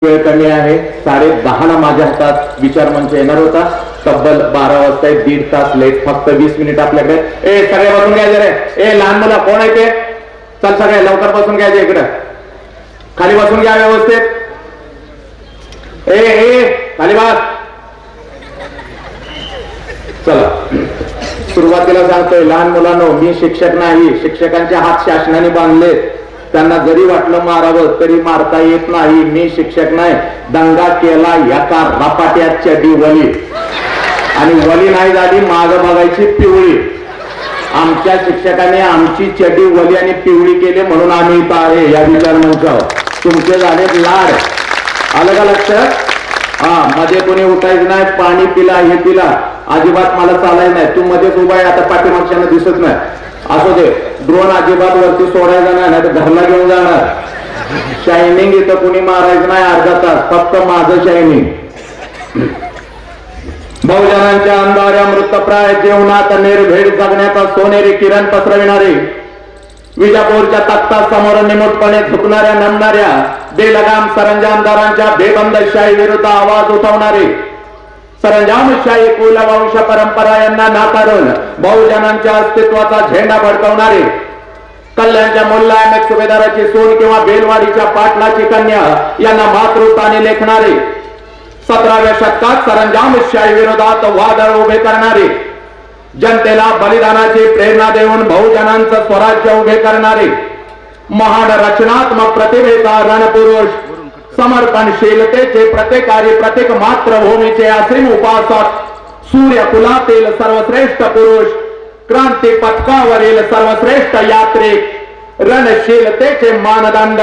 वेळ कमी आहे. 10:30 ला माझ्या हातात विचार मंच येणार होता. तब्बल 12 वाजता 1.5 तास लेट. फक्त 20 मिनिट आपल्याकडे. सगळे बसून घ्यायचे रे. लहान मुलं कोण आहे ते? चल सगळे लवकर बसून घ्यायचे. इकडे खाली बसून घ्या व्यवस्थित. खाली बस. चला सुरुवातीला सांगतोय लहान मुलांनो, मी शिक्षक नाही. शिक्षकांचे हात शासनाने बांधले. त्यांना जरी वाटलं मारावं तरी मारता येत नाही. मी शिक्षक नाही. दंगा केला एका रपाट्यात चडी वली, आणि वली नाही झाली माग बघायची पिवळी. आमच्या शिक्षकाने आमची चडी वली आणि पिवळी केली म्हणून आम्ही इथं आहे या विचार मंचावर. तुमचे झाले लाड. आलं का लक्षात? मध्ये कोणी उठायचं नाही. पाणी पिला हे पिला अजिबात मला चालायचं नाही. तू मध्येच उभा आहे आता, पाठीमागच्यानं दिसत नाही. असू दे. ड्रोन अजिबात वरती सोडायचा नाही तर घरला घेऊन जाणार. शायनिंग इथं कोणी मारायचं नाही अर्धा तास. फक्त माझं शायनिंग. बहुजनांच्या अंधाऱ्या मृतप्राय जीवनात निर्भीड जगण्याचा सोनेरी किरण पसरविणारे, विजापूरच्या तख्ता समोर निमूटपणे झुकणाऱ्या नमणाऱ्या बेलगाम सरंजामदारांच्या बेबंदशाही विरुद्ध आवाज उठवणारे, सरंजामशाही कुलवंश परंपरा यांना नाकारून बहुजनांच्या अस्तित्वाचा झेंडा फडकवणारे, कल्याणच्या मुल्ला अहमद सुभेदाराची सून किंवा बेलवाडीच्या पाटलाची कन्या यांना मातृत्वाने लेखणारे, 17व्या शतकात सरंजामशाही विरोधात वादळ उभे करणारे, जनतेला बलिदानाची प्रेरणा देऊन बहुजनांचं स्वराज्य उभे करणारे, महान रचनात्मक प्रतिभेचा रणपुरुष, समर्पणशीलतेचे प्रत्येकारी प्रत्येक मातृभूमीचे असीम उपासक, सूर्यकुलातील सर्वश्रेष्ठ पुरुष, क्रांती पथकावरील सर्वश्रेष्ठ यात्रिक, रणशीलतेचे मानदंड,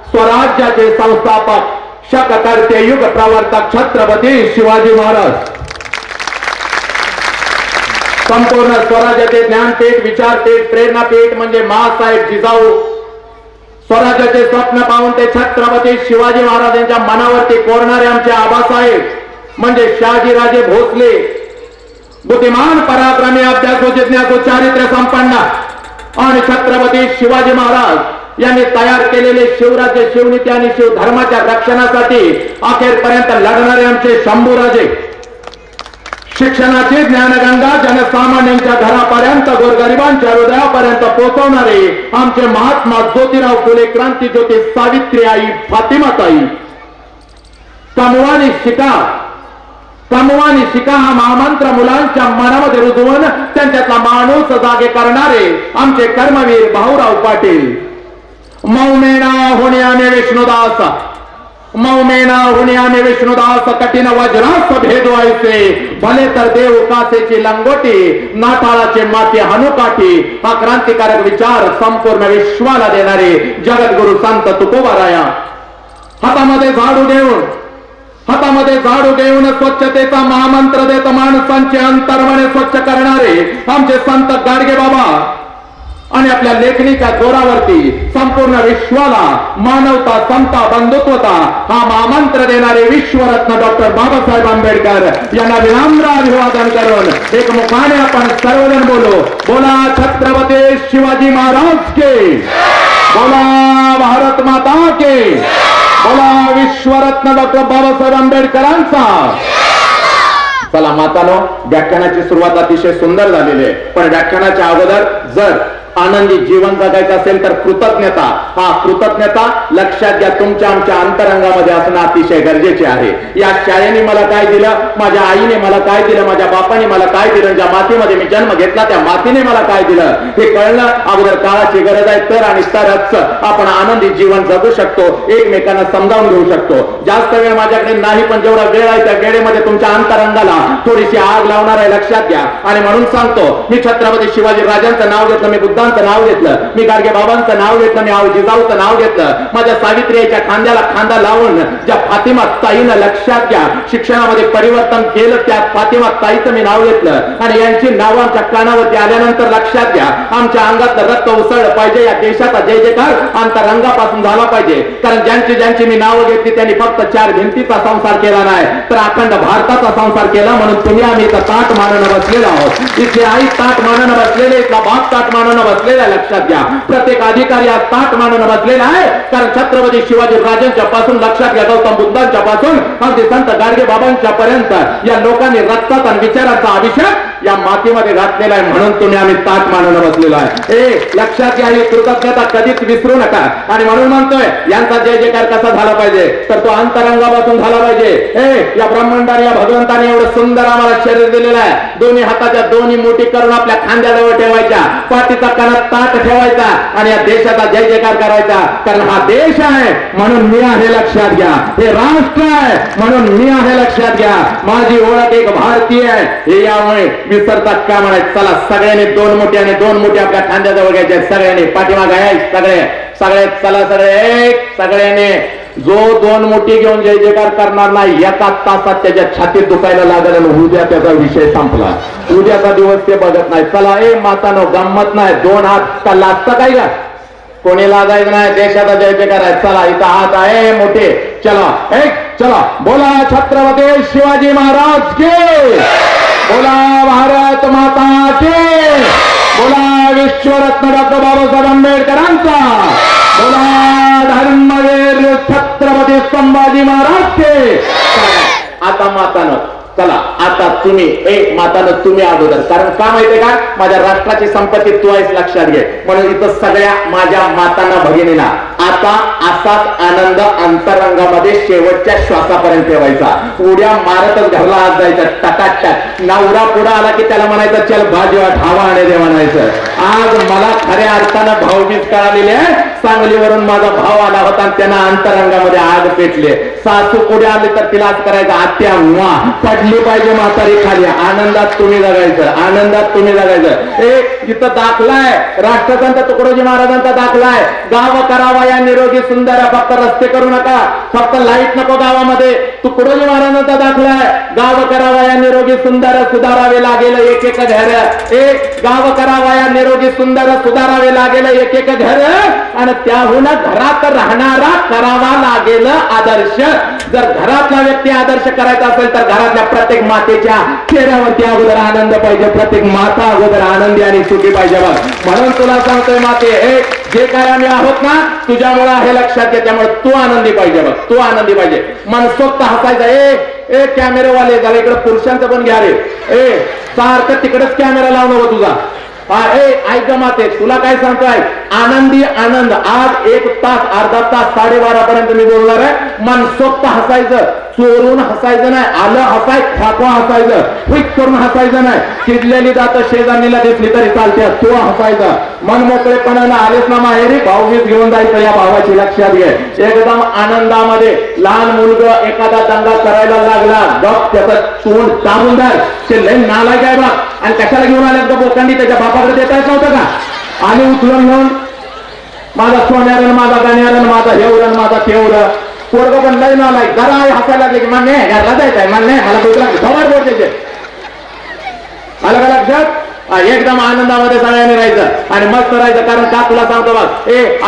स्वराज्याचे संस्थापक, शककर्ते युग प्रवर्तक छत्रपती शिवाजी महाराज. संपूर्ण स्वराज्याचे ज्ञानपीठ, विचारपीठ, प्रेरणापीठ म्हणजे माँसाहेब जिजाऊ. स्वराज्याचे स्वप्न पाहून ते छत्रपती शिवाजी महाराजांच्या मनावरती कोरणारे आमचे आबासाहेब म्हणजे शहाजीराजे भोसले. बुद्धिमान, पराक्रमी, अभ्यासू, जिज्ञासू, चारित्र्य संपन्न आणि छत्रपती शिवाजी महाराज यांनी तयार केलेले शिवराज्य, शिवनीती आणि शिवधर्माच्या रक्षणासाठी अखेरपर्यंत लढणारे आमचे शंभूराजे. शिक्षणाची ज्ञानगंगा जनसामान्यांच्या घरापर्यंत, गोरगरिबांच्या हृदयापर्यंत पोहोचवणारे आमचे महात्मा ज्योतिराव फुले, क्रांती ज्योती सावित्रीबाई, फातिमाताई. कमवानी शिका, कमवानी शिका हा महामंत्र मुलांच्या मनामध्ये रुजवून त्यांच्यातला माणूस जागे करणारे आमचे कर्मवीर भाऊराव पाटील. मौमेना होण्याने विष्णुदास, मौमेना होण्याने विष्णुदास, कठीण वज्रास भेदवायचे, भले तर देव कासेची लंगोटी, नाताळाचे माती हनुकाठी. हा क्रांतिकारक विचार संपूर्ण विश्वाला देणारे जगद्गुरु संत तुकोबाराया. हातामध्ये झाडू घेऊन स्वच्छतेचा महामंत्र देत माणसांचे अंतर्मने स्वच्छ करणारे आमचे संत गाडगे बाबा. आणि आपल्या लेखणीच्या जोरावरती संपूर्ण विश्वाला मानवता, समता, बंधुत्वता हा महामंत्र देणारे विश्वरत्न डॉक्टर बाबासाहेब आंबेडकर यांना विनम्र अभिवादन करून एक मुखाने आपण सर्वजण बोलो. बोला छत्रपती शिवाजी महाराज के, बोला भारत माता के, बोला विश्वरत्न डॉक्टर बाबासाहेब आंबेडकरांचा. चला मातानो, व्याख्यानाची सुरुवात अतिशय सुंदर झालेली आहे. पण व्याख्यानाच्या अगोदर जर आनंदी जीवन जगायचं असेल तर कृतज्ञता, कृतज्ञता लक्षात घ्या, तुमच्या आमच्या अंतरंगामध्ये असणं अतिशय गरजेचे आहे. या शाळेने मला काय दिलं, माझ्या आईने मला काय दिलं, माझ्या बापाने मला काय दिलं, ज्या मातीमध्ये मी जन्म घेतला त्या मातीने मला काय दिलं हे कळणं अगोदर काळाची गरज आहे. तर आणि तरच आपण आनंदी जीवन जगू शकतो, एकमेकांना समजावून घेऊ शकतो. जास्त वेळ माझ्याकडे नाही, पण जेवढा वेळ आहे त्या वेळेमध्ये तुमच्या अंतरंगाला थोडीशी आग लावणार आहे, लक्षात घ्या. आणि म्हणून सांगतो, मी छत्रपती शिवाजी राजांचं नाव घेतलं, मी बुद्धांचं नाव घेतलं, मी गाडगे बाबांचं नाव घेतलं, मी जिजाऊचं नाव घेतलं, माझ्या सावित्रीच्या खांद्याला खांदा लावून ज्या फातिमा ताईनं, लक्षात घ्या, शिक्षणामध्ये परिवर्तन केलं त्या फातिमा ताईचं मी नाव घेतलं. आणि यांची नाव आमच्या कानावरती आल्यानंतर लक्षात घ्या, आमच्या अंगात रक्त उसळलं पाहिजे. या देशाचा जय जयकार अंतरंगापासून झाला पाहिजे. कारण ज्यांची मी नावं घेतली त्यांनी फक्त 4 भिंतीचा संसार केला नाही, तर अखंड भारताचा संसार केला. म्हणून तुम्ही आम्ही इथं ताट मानानं बसलेलो आहोत. इथले आई ताट मानानं बसलेले, इथला बाप ताट मानानं बसलेला आहे, लक्षात घ्या. प्रत्येक अधिकारी आज ताट मानून बसलेला आहे, कारण छत्रपती शिवाजी राजांच्या पासून लक्षात घ्या, गौतम बुद्धांच्या पासून अगदी संत गाडगे बाबांच्या पर्यंत या लोकांनी रक्तात आणि विचारांचा अभिषेक या मातीमध्ये घातलेला आहे, म्हणून तुम्ही आम्ही ताट मानून बसलेलो आहे. लक्षात घ्या, ही कृतज्ञता कधीच विसरू नका. आणि म्हणून म्हणतोय यांचा जय जयकार कसा झाला पाहिजे, तर तो अंतरंगापासून झाला पाहिजे. या ब्रह्मांडाने या भगवंताने एवढं सुंदर आम्हाला शरीर दिलेलं आहे, दोन्ही हाताच्या दोन्ही मुठी करून आपल्या खांद्याजवळ ठेवायच्या, पाठीचा कानात ताट ठेवायचा आणि या देशाचा जय जयकार करायचा. कारण हा देश आहे म्हणून मी आहे, लक्षात घ्या. हे राष्ट्र आहे म्हणून मी आहे, लक्षात घ्या. माझी ओळख एक भारतीय आहे, हे यामुळे विसरतात का म्हणायचं. चला सगळ्यांनी दोन मुठी आणि दोन मुठी आपल्या खांद्याजवळ घ्यायच्या, सगळ्यांनी पाठीमागे आहे, सगळे चला सगळ्यांनी जो दोन मुठी घेऊन जय जयकार करणार नाही, एका तासात त्याच्या छातीत दुखायला लागेल आणि उद्या त्याचा विषय संपला. उद्याचा दिवस ते बघत नाही. चला मातानो, गंमत नाही, दोन हात का लागतं काय का, कोणी लागायचं नाही, देशाचा जय जयकार आहे. चला इथं हात आहे मोठे, चला चला बोला छत्रपती शिवाजी महाराज के, बोला भारत माता के, बोला विश्वरत्न डॉक्टर बाबासाहेब आंबेडकरांचा, बोला धर्मवीर छत्रपती संभाजी महाराज के. आता मातानं चला, आता तुम्ही मातानं तुम्ही अगोदर, कारण का माहितीये का, माझ्या राष्ट्राची संपत्ती तू आहेस, लक्षात घे. म्हणून इथं सगळ्या माझ्या मातांना भगिनीला आता असाच आनंद अंतरंगामध्ये शेवटच्या श्वासापर्यंत ठेवायचा. उड्या मारतच घरला आत जायचं, टकाटक. नवरा पुढे आला की त्याला म्हणायचं चल भाजी वाट, हवा आणि दे म्हणायचं. आज मला खऱ्या अर्थानं भाऊबीज कळालेली आहे. सांगलीवरून माझा भाव आला होता आणि त्यांना अंतरंगामध्ये आग पेटले. सासू पुढे आली तर तिला आज करायचं आत्या पडली पाहिजे म्हातारी खाली. आनंदात तुम्ही जगायचं, आनंदात तुम्ही जगायचं. इथं दाखलाय राष्ट्रसंत तुकडोजी महाराजांचा दाखलाय, गाव करावा या निरोगी सुंदर, फक्त रस्ते करू नका, फक्त लाईट नको गावामध्ये. तुकडोजी महाराजांचा दाखलाय, गाव करावा या निरोगी सुंदर, सुधारावे लागेल एक एक घर. गाव करावा या निरोगी सुंदर, सुधारावे लागेल एक एक घर, आणि त्याहून घरात राहणारा करावा लागेल आदर्श. जर घरातला व्यक्ती आदर्श करायचा असेल तर घरातल्या प्रत्येक मातेच्या चेहऱ्यावरती अगोदर आनंद पाहिजे, प्रत्येक माता अगोदर आनंदी आणि सुखी पाहिजे. म्हणून तुला सांगतोय माते, जे काय आम्ही आहोत ना तुझ्यामुळे आहे, लक्षात घे. त्यामुळे तू आनंदी पाहिजे, बघ तू आनंदी पाहिजे. मनसोक्त हसायचा. कॅमेरावाले झाले इकडे, पुरुषांचं पण घ्या रे. सारखं तिकडेच कॅमेरा लावणं हो तुझा. ऐक माते, तुला काय सांगतोय, आनंदी आनंद. आज 1 तास अर्धा तास 12:30 पर्यंत मी बोलणार आहे. मनसोक्त हसायचं, चोरून हसायचं नाही, आलं हसाय ठाकवा हसायचं, क्विक करून हसायचं नाही. चिडलेली जात शेजारणीला दिसली तरी चालते, तो हसायचं. मन मोकळेपणानं आलेच ना माहेरी, भाऊबीज घेऊन जायचं या भावाची, लक्षात घे. एकदम आनंदामध्ये. लहान मुलगा एखादा दंगा करायला लागला, गप त्याचं तोंड दाबून द्याल, ते लय नालायक आहे बघ. आणि कशाला घेऊन आल्यात का बोकांडी, त्याच्या बापाकडे देता येत नव्हतं का. आणि उचलून घेऊन माझा सोन्यारण, माझा गाण्यारण, माझा हेवरण, माझा तेवढं. पोरग पण लय नालायक, जरा हसायला लागले की मान्य घरला जायचंय, मान्य मला बोलला खबर बोल द्यायचे. आलं का लक्षात. एकदम आनंदामध्ये सगळ्यांनी राहायचं आणि मस्त राहायचं. कारण का तुला सांगतो बघ,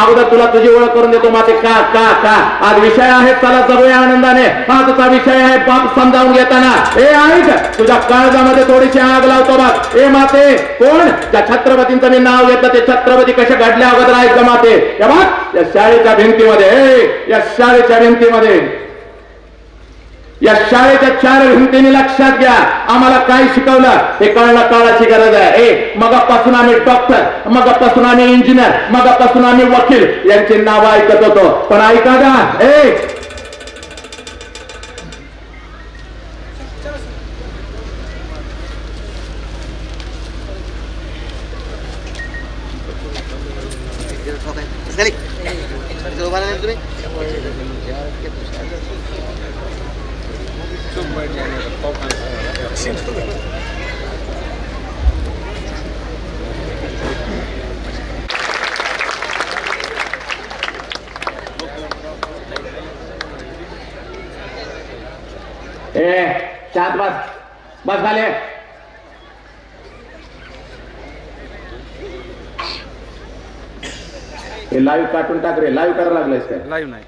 अगोदर तुला तुझी ओळख करून देतो माते. का का का आज विषय आहे, चला जगूया आनंदाने. आजचा विषय आहे बाप समजावून घेताना. ऐक, तुझ्या काळजामध्ये थोडीशी आग लावतो बघ. माते कोण, त्या छत्रपतींचं मी नाव घेतलं, ते छत्रपती कसे घडले अगोदर ऐक माते. या बघ या शाळेच्या भिंतीमध्ये, या शाळेच्या भिंतीमध्ये, या शाळेच्या 4 भिंतीने लक्षात घ्या आम्हाला काय शिकवलं हे कळणं काळाची गरज आहे. मगापासून आम्ही डॉक्टर, मगापासून आम्ही इंजिनियर, मगापासून आम्ही वकील यांची नावं ऐकत होतो. पण ऐका ना, शांत बस, बस झाले. हे लाईव्ह काटून टाक रे. लाईव्ह करायला लागलायस काय. लाईव्ह नाही.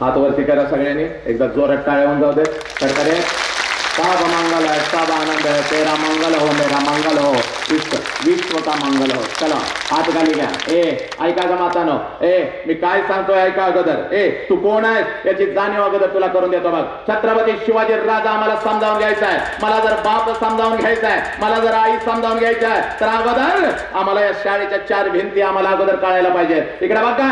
हात वरती करा सगळ्यांनी, एकदा जोरात टाळ्या होऊन जाऊ दे. सरकारे सब मंगल है, सब आनंद है, तेरा मंगल हो, मेरा मंगल हो, विश्व का मंगल हो. चला हात खाली घ्या. ऐका का मातानो, मी काय सांगतोय ऐका अगोदर. तू कोण आहेस याची जाणीव अगोदर तुला करून देतो बघ. छत्रपती शिवाजी राजा आम्हाला समजावून घ्यायचा आहे. मला जर बाप समजावून घ्यायचा आहे, मला जर आई समजावून घ्यायचा आहे, तर अगोदर आम्हाला या शाळेच्या 4 भिंती आम्हाला अगोदर कळायला पाहिजे. इकडे बघा,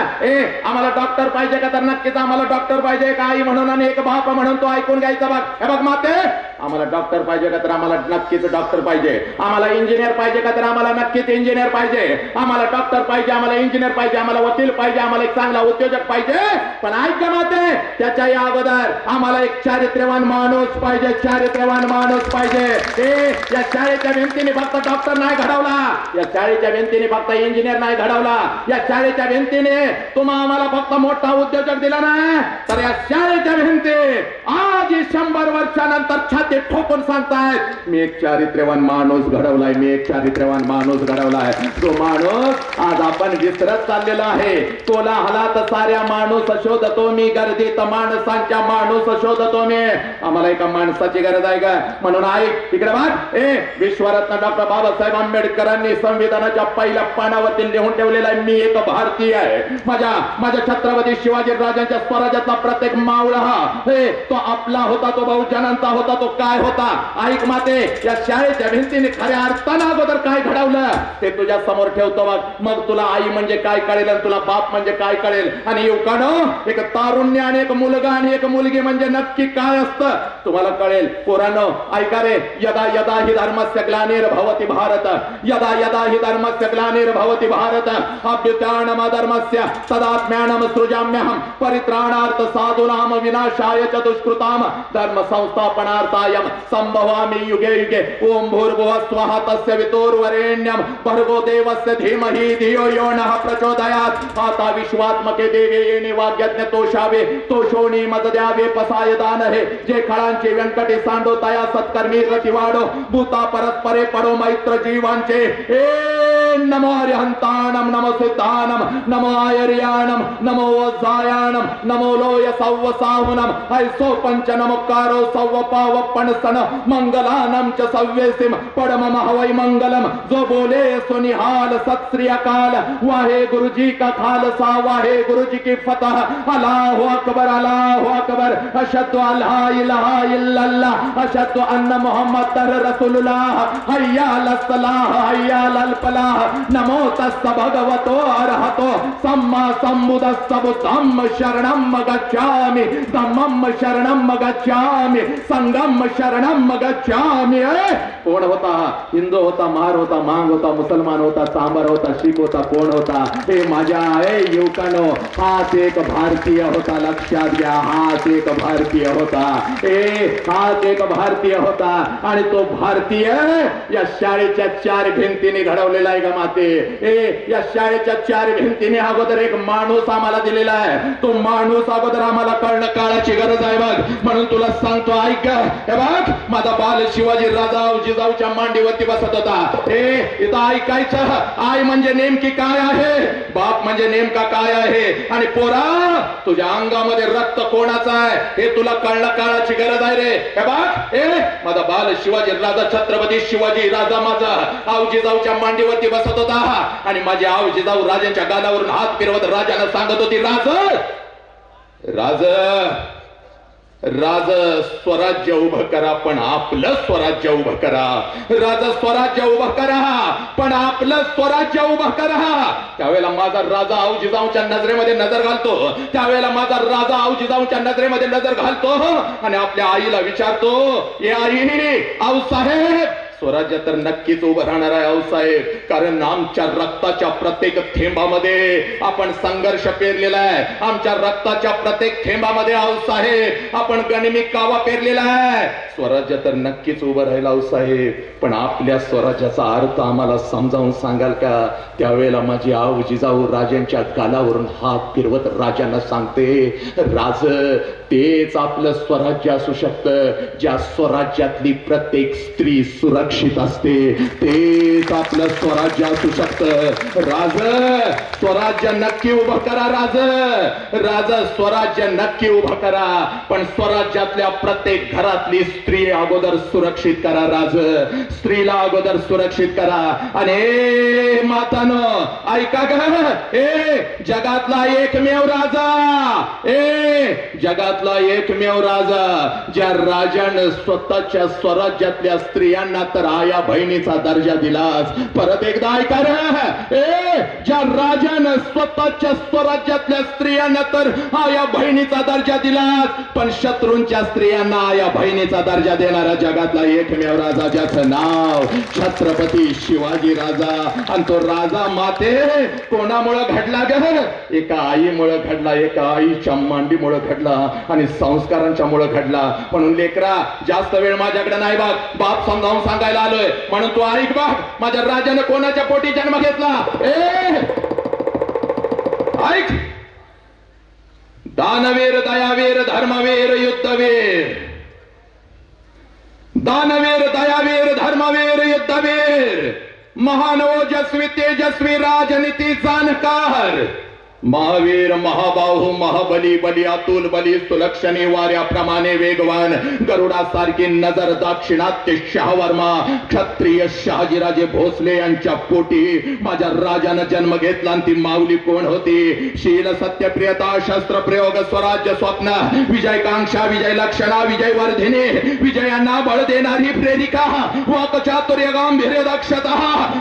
आम्हाला डॉक्टर पाहिजे का, तर नक्कीच आम्हाला डॉक्टर पाहिजे का आई म्हणून आणि एक बाप म्हणून तो ऐकून घ्यायचा बघ. हे बघ माते, आम्हाला डॉक्टर पाहिजे का, तर आम्हाला नक्कीच डॉक्टर पाहिजे. आम्हाला इंजिनियर पाहिजे का, तर आम्हाला नक्कीच इंजिनियर पाहिजे. आम्हाला डॉक्टर पाहिजे, आम्हाला इंजिनियर पाहिजे, आम्हाला वकील पाहिजे, आम्हाला एक चांगला उद्योजक पाहिजे. पण ऐका माते, त्याच्याही अगोदर आम्हाला एक चारित्र्यवान माणूस पाहिजे, चारित्र्यवान माणूस पाहिजे. या शाळेच्या भिंतीने फक्त डॉक्टर नाही घडवला, या शाळेच्या भिंतीने फक्त इंजिनियर नाही घडवला, या शाळेच्या भिंतीने तुम्हा आम्हाला फक्त मोठा उद्योजक दिला नाही, तर या शाळेच्या भिंती आज 100 वर्षानंतर छाती ठोकून सांगतायत, मी एक चारित्र्यवान माणूस घडवलाय, मी एक चारित्र्यवान माणूस घडवलाय. तो माणूस आज आपण विसरत चाललेला आहे. कोलाहलात साऱ्या माणूस शोधतो मी, गर्दीत माणसांच्या माणूस शोधतो मी. आम्हाला एका माणसाची गरज आहे का, म्हणून ऐक इकडे बघ. विश्वरत्न डॉक्टर बाबासाहेब आंबेडकरांनी संविधानाच्या पहिल्या पानावरती लिहून ठेवलेला आहे, मी एक भारतीय आहे. माझ्या छत्रपती शिवाजी राजांच्या स्वराज्यातला प्रत्येक मावळा तो आपला होता, तो बहुजनांचा होता. तो काय होता ऐक माते, या शाळेच्या भिंतीने खऱ्या अर्थानं अगोदर काय घडवलं ते तुझ्या समोर ठेवतो बघ. मग तुला आई म्हणजे काय कळेल आणि तुला बाप म्हणजे काय कळेल. आणि युवकानो, एक तारुण्य आणि एक मुलगा आणि एक मुलगी म्हणजे नक्की काय असतं तुम्हाला कळेल. पोरांनो ऐका रे, यदा यदा हि धर्मस्य ग्लानिर्भवति भारत, यदा यदा हि धर्मस्य ग्लानिर्भवति भारत, अभ्युत्थानम् अधर्मस्य तदात्म्यानं सृजाम्यहं, परित्राणार्थ साधूनां विनाशाय च दुष्कृतां धर्म संस्थापनार्थाय संभवामि युगे युगे. ओम भूर्भुवः स्वः तस्य वितुर्वरेण्यं भर्गो देवस्य धीमहि धियो यो नः प्रचोदयात्. आता विश्वात्मके देवे येणे वाग्यज्ञ तोषावे, तोषोणी मत द्यावे पसाय दान हे. जे खळांचे व्यंकटे सांडो तया सत्कर्मी रती वाढो, भूता परस्परे पडो मैत्र जीवांचे. नमो हरिहंताणं, नमो सिद्धाणं, नमो आयर्याणं, नमो वज्जायाणं, नमो लोय सव्वसाहुनं, ऐसो पंच नमोकारो सव्व पावप्पण सन मंगलानम च सव्यसिम पडम हवै मंगलम. जो बोले सुनिहाल सत श्री अकाल, वाहे गुरु जी का खालसा, वाहे गुरु जी की फतह. अल्लाहु अकबर, अल्लाहु अकबर, अशहदु अल्ला इलाहा इल्लल्लाह, अशहदु अन्न मुहम्मदर रसूलुल्लाह, हय्या अलस सलाह, हय्या अलल फलाह. नमो तस्स भगवतो अरहतो सम्मा सम्बुद्धस्स बुद्धं शरणं गच्छामि, धम्मं शरणं गच्छामि, संघं शरणं गच्छामि. कोण होता? हिंदू होता, महार होता, मांग होता, मुसलमान होता, सांबर होता, शीख होता, कोण होता? हे माझ्या युवकांनो, हाच एक भारतीय होता. लक्षात घ्या, हाच एक भारतीय होता. हाच एक भारतीय होता. आणि तो भारतीय या शाळेच्या 4 भिंतीने घडवलेला आहे का माते? या शाळेच्या 4 भिंतीने अगोदर एक माणूस आम्हाला दिलेला आहे. तो माणूस अगोदर आम्हाला कळणं काळाची गरज आहे बघ. म्हणून तुला सांगतो ऐक. हे बघ, माझा बाल शिवाजी राजा जिजाऊच्या मांडीवरती बसत होता. इथं ऐकायचं, आई म्हणजे नेमकी काय आहे, बाप म्हणजे नेमका काय आहे. आणि पोरा, तुझ्या अंगामध्ये रक्त कोणाचा आहे हे तुला कळणं काळाची गरज आहे रे. हे बघ, माझा बाल शिवाजी राजा छत्रपती शिवाजी राजा माझा आऊ जिजाऊच्या मांडीवरती बसत होता. आणि माझी आऊ जिजाऊ राजांच्या गालावरून हात फिरवत राजाला सांगत होती, राज राज राज स्वराज्य उभं करा, पण आपलं स्वराज्य उभं करा. राजा स्वराज्य उभं करा, पण आपलं स्वराज्य उभं करा. त्यावेळेला माझा राजा आऊ जिजाऊच्या नजरेमध्ये नजर घालतो, त्यावेळेला माझा राजा आऊ जिजाऊच्या नजरेमध्ये नजर घालतो आणि आपल्या आईला विचारतो, ए आई, आऊ साहेब, स्वराज्य तर नक्कीच उभं राहणार आहे आऊसाहेब, कारण आमच्या रक्ताच्या प्रत्येक थेंबामध्ये आपण संघर्ष पेरलेला आहे. आमच्या रक्ताच्या प्रत्येक थेंबामध्ये आऊसाहेब आपण गनिमी कावा पेरलेला आहे. स्वराज्य तर नक्कीच उभं राहील आऊसाहेब, पण आपल्या स्वराज्याचा अर्थ आम्हाला समजावून सांगाल का? त्यावेळेला माझी आऊ जिजाऊ राजांच्या गालावरून हात फिरवत राजांना सांगते, राज, तेच आपलं स्वराज्य असू शकतं. ज्या स्वराज्यातली प्रत्येक स्त्री सुरक्षित असते तेच आपलं स्वराज्य असू शकतं. राज स्वराज्य नक्की उभं करा. राज स्वराज्य नक्की उभं करा, पण स्वराज्यातल्या प्रत्येक घरातली स्त्री अगोदर सुरक्षित करा. राज स्त्रीला अगोदर सुरक्षित करा. आणि मातानो ऐका ग, जगातला एकमेव राजा, जगातला एकमेव राजा ज्या राजानं स्वतःच्या स्वराज्यातल्या स्त्रियांना तर आया बहिणीचा दर्जा दिलाच. परत एकदा ऐका रे, ज्या राजानं स्वतःच्या स्वराज्यातल्या स्त्रियांना तर आया बहिणीचा दर्जा दिलाच, पण शत्रूंच्या स्त्रियांना आया बहिणीचा दर्जा देणारा जगातला एकमेव राजा ज्याचं नाव छत्रपती शिवाजी राजा. आणि तो राजा माते कोणामुळे घडला ग? एका आईमुळे घडला, एका आईच्या मांडीमुळे घडला आणि संस्कारांच्या मुळे घडला. म्हणून लेकरा जास्त वेळ माझ्याकडे नाही बघ, बाप समजावून सांगायला आलोय. म्हणून तू ऐक बघ, माझ्या राजाने कोणाच्या पोटी जन्म घेतला. ऐक, दानवीर दयावीर धर्मवीर युद्धवीर, दानवीर दयावीर धर्मवीर युद्धवीर, महान ओजस्वी तेजस्वी राजनीती जाणकार, महावीर महाबाहू महाबली बली अतुल बली सुलक्षणी वाऱ्याप्रमाणे वेगवान, गरुडासारखी नजर दाक्षिणात्य शहावर्मा क्षत्रिय शहाजीराजे भोसले यांच्या पोटी माझ्या राजानं जन्म घेतला. आणि ती माऊली कोण होती? शील सत्यप्रियता शस्त्र प्रयोग स्वराज्य स्वप्न विजयकांक्षा विजय लक्षणा विजय वर्धिनी विजयांना बळ देणारी प्रेरिका वाकचातुर्य गांभीर्य दक्षता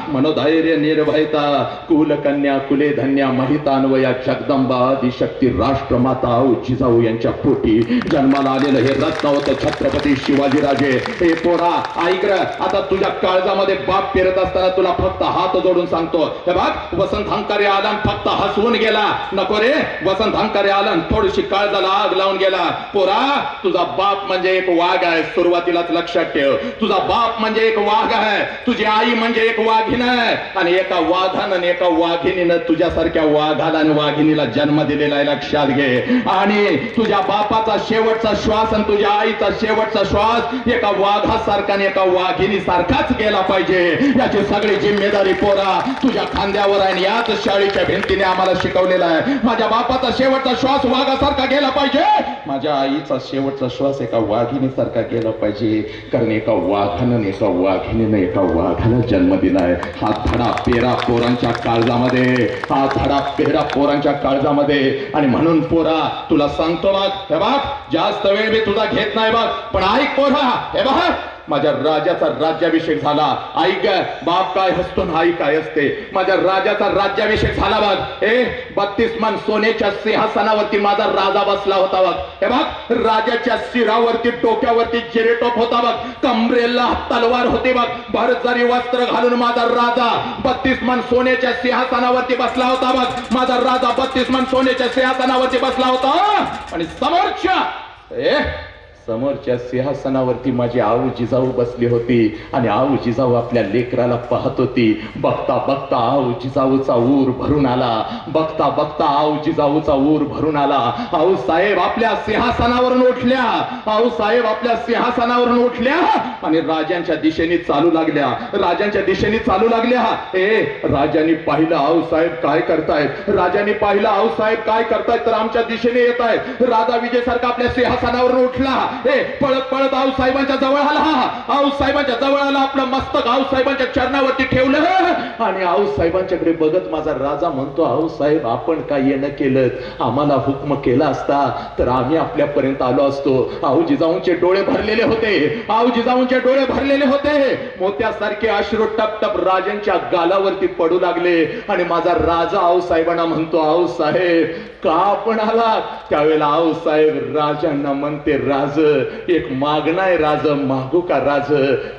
मनोधैर्य निर्भयता कुलकन्या कुले धन्या महितान्वया जगदंबा आदिशक्ती राष्ट्रमाता जिजाऊ यांच्या पोटी जन्माला आलेलं हे रत्न होतं छत्रपती शिवाजीराजे. हे पोरा ऐक रे, आता तुझ्या काळजामध्ये बाप पेरत असताना तुला फक्त हात जोडून सांगतो, हे बघ वसंत हंकारे आला फक्त हसवून गेला. नको रे, वसंत हंकारे आला थोडीशी काळजाला आग लावून गेला. पोरा तुझा बाप म्हणजे एक वाघ आहे, सुरुवातीलाच लक्षात ठेव. तुझा बाप म्हणजे एक वाघ आहे, तुझी आई म्हणजे एक वाघीण आहे. आणि एका वाघानं एका वाघिणीनं तुझ्यासारख्या वाघाला वाघिणीला जन्म दिलेला आहे, लक्षात घे. आणि तुझ्या बापाचा शेवटचा श्वास आणि तुझ्या आईचा शेवटचा श्वास एका वाघासारखा आणि एका वाघिणी सारखाच गेला पाहिजे. याची सगळी जिम्मेदारी पोरा तुझ्या खांद्यावर आहे. याच शाळेच्या भिंतीने आम्हाला शिकवलेला आहे, माझ्या बापाचा शेवटचा श्वास वाघासारखा गेला पाहिजे, माझ्या आईचा शेवटचा श्वास एका वाघिणीसारखा गेला पाहिजे. कारण एका वाघानं एका वाघिणीनं एका वाघाला जन्म दिलाय. हा धडा पेरा पोरांच्या काळजामध्ये, हा धडा पेरा पोरांच्या काळजामध्ये. आणि म्हणून पोरा तुला सांगतो बघ, हे बघ जास्त वेळ मी तुझा घेत नाही बघ, पण ऐक पोरा, हे बघ माझ्या राजाचा राज्याभिषेक झाला. ऐक बाप काय हसतो ना आई काय असते. माझ्या राजाचा राज्याभिषेक झाला बघ. 32 मन सोन्याच्या सिंहासनावरती माझा राजा बसला होता बघ. हे बघ राजाच्या शिरावरती डोक्यावरती जिरेटोप होता बघ, कमरेला तलवार होती बघ, भरजरी वस्त्र घालून माझा राजा 32 मन सोन्याच्या सिंहासनावरती बसला होता बघ. माझा राजा 32 मन सोन्याच्या सिंहासनावरती बसला होता. आणि समोरच्या सिंहासनावरती माझी आऊ जिजाऊ बसली होती. आणि आऊ जिजाऊ आपल्या लेकराला पाहत होती. बघता बघता आऊ जिजाऊचा ऊर भरून आला. बघता बघता आऊ जिजाऊचा ऊर भरून आला. आऊ साहेब आपल्या सिंहासनावरून उठल्या. आऊ साहेब आपल्या सिंहासनावरून उठल्या आणि राजांच्या दिशेने चालू लागल्या. राजांच्या दिशेने चालू लागल्या. राजांनी पाहिलं आऊ साहेब काय करतायत. राजांनी पाहिलं आऊ साहेब काय करतायत तर आमच्या दिशेने येत आहेत. राजा विजय सारखा आपल्या सिंहासनावरून उठला. पळत पळत आऊ साहेबांच्या जवळ आला. आऊ साहेबांच्या जवळ आला. आपलं मस्तक आऊ साहेबांच्या चरणावरती ठेवलं आणि आऊ साहेबांच्याकडे बघत माझा राजा म्हणतो, आऊ साहेब आपण काय येणं केलं, आम्हाला हुकम केला असता तर आम्ही आपल्यापर्यंत आलो असतो. आऊ जिजाऊंचे डोळे भरलेले होते. आऊ जिजाऊंचे डोळे भरलेले होते. मोत्यासारखे अश्रू टप टप राजांच्या गालावरती पडू लागले. आणि माझा राजा आऊ साहेबांना म्हणतो, आऊ साहेब का आपण आला. त्यावेळेला आऊ साहेब राजांना म्हणते, राज एक मागणाय राज मागू का राज.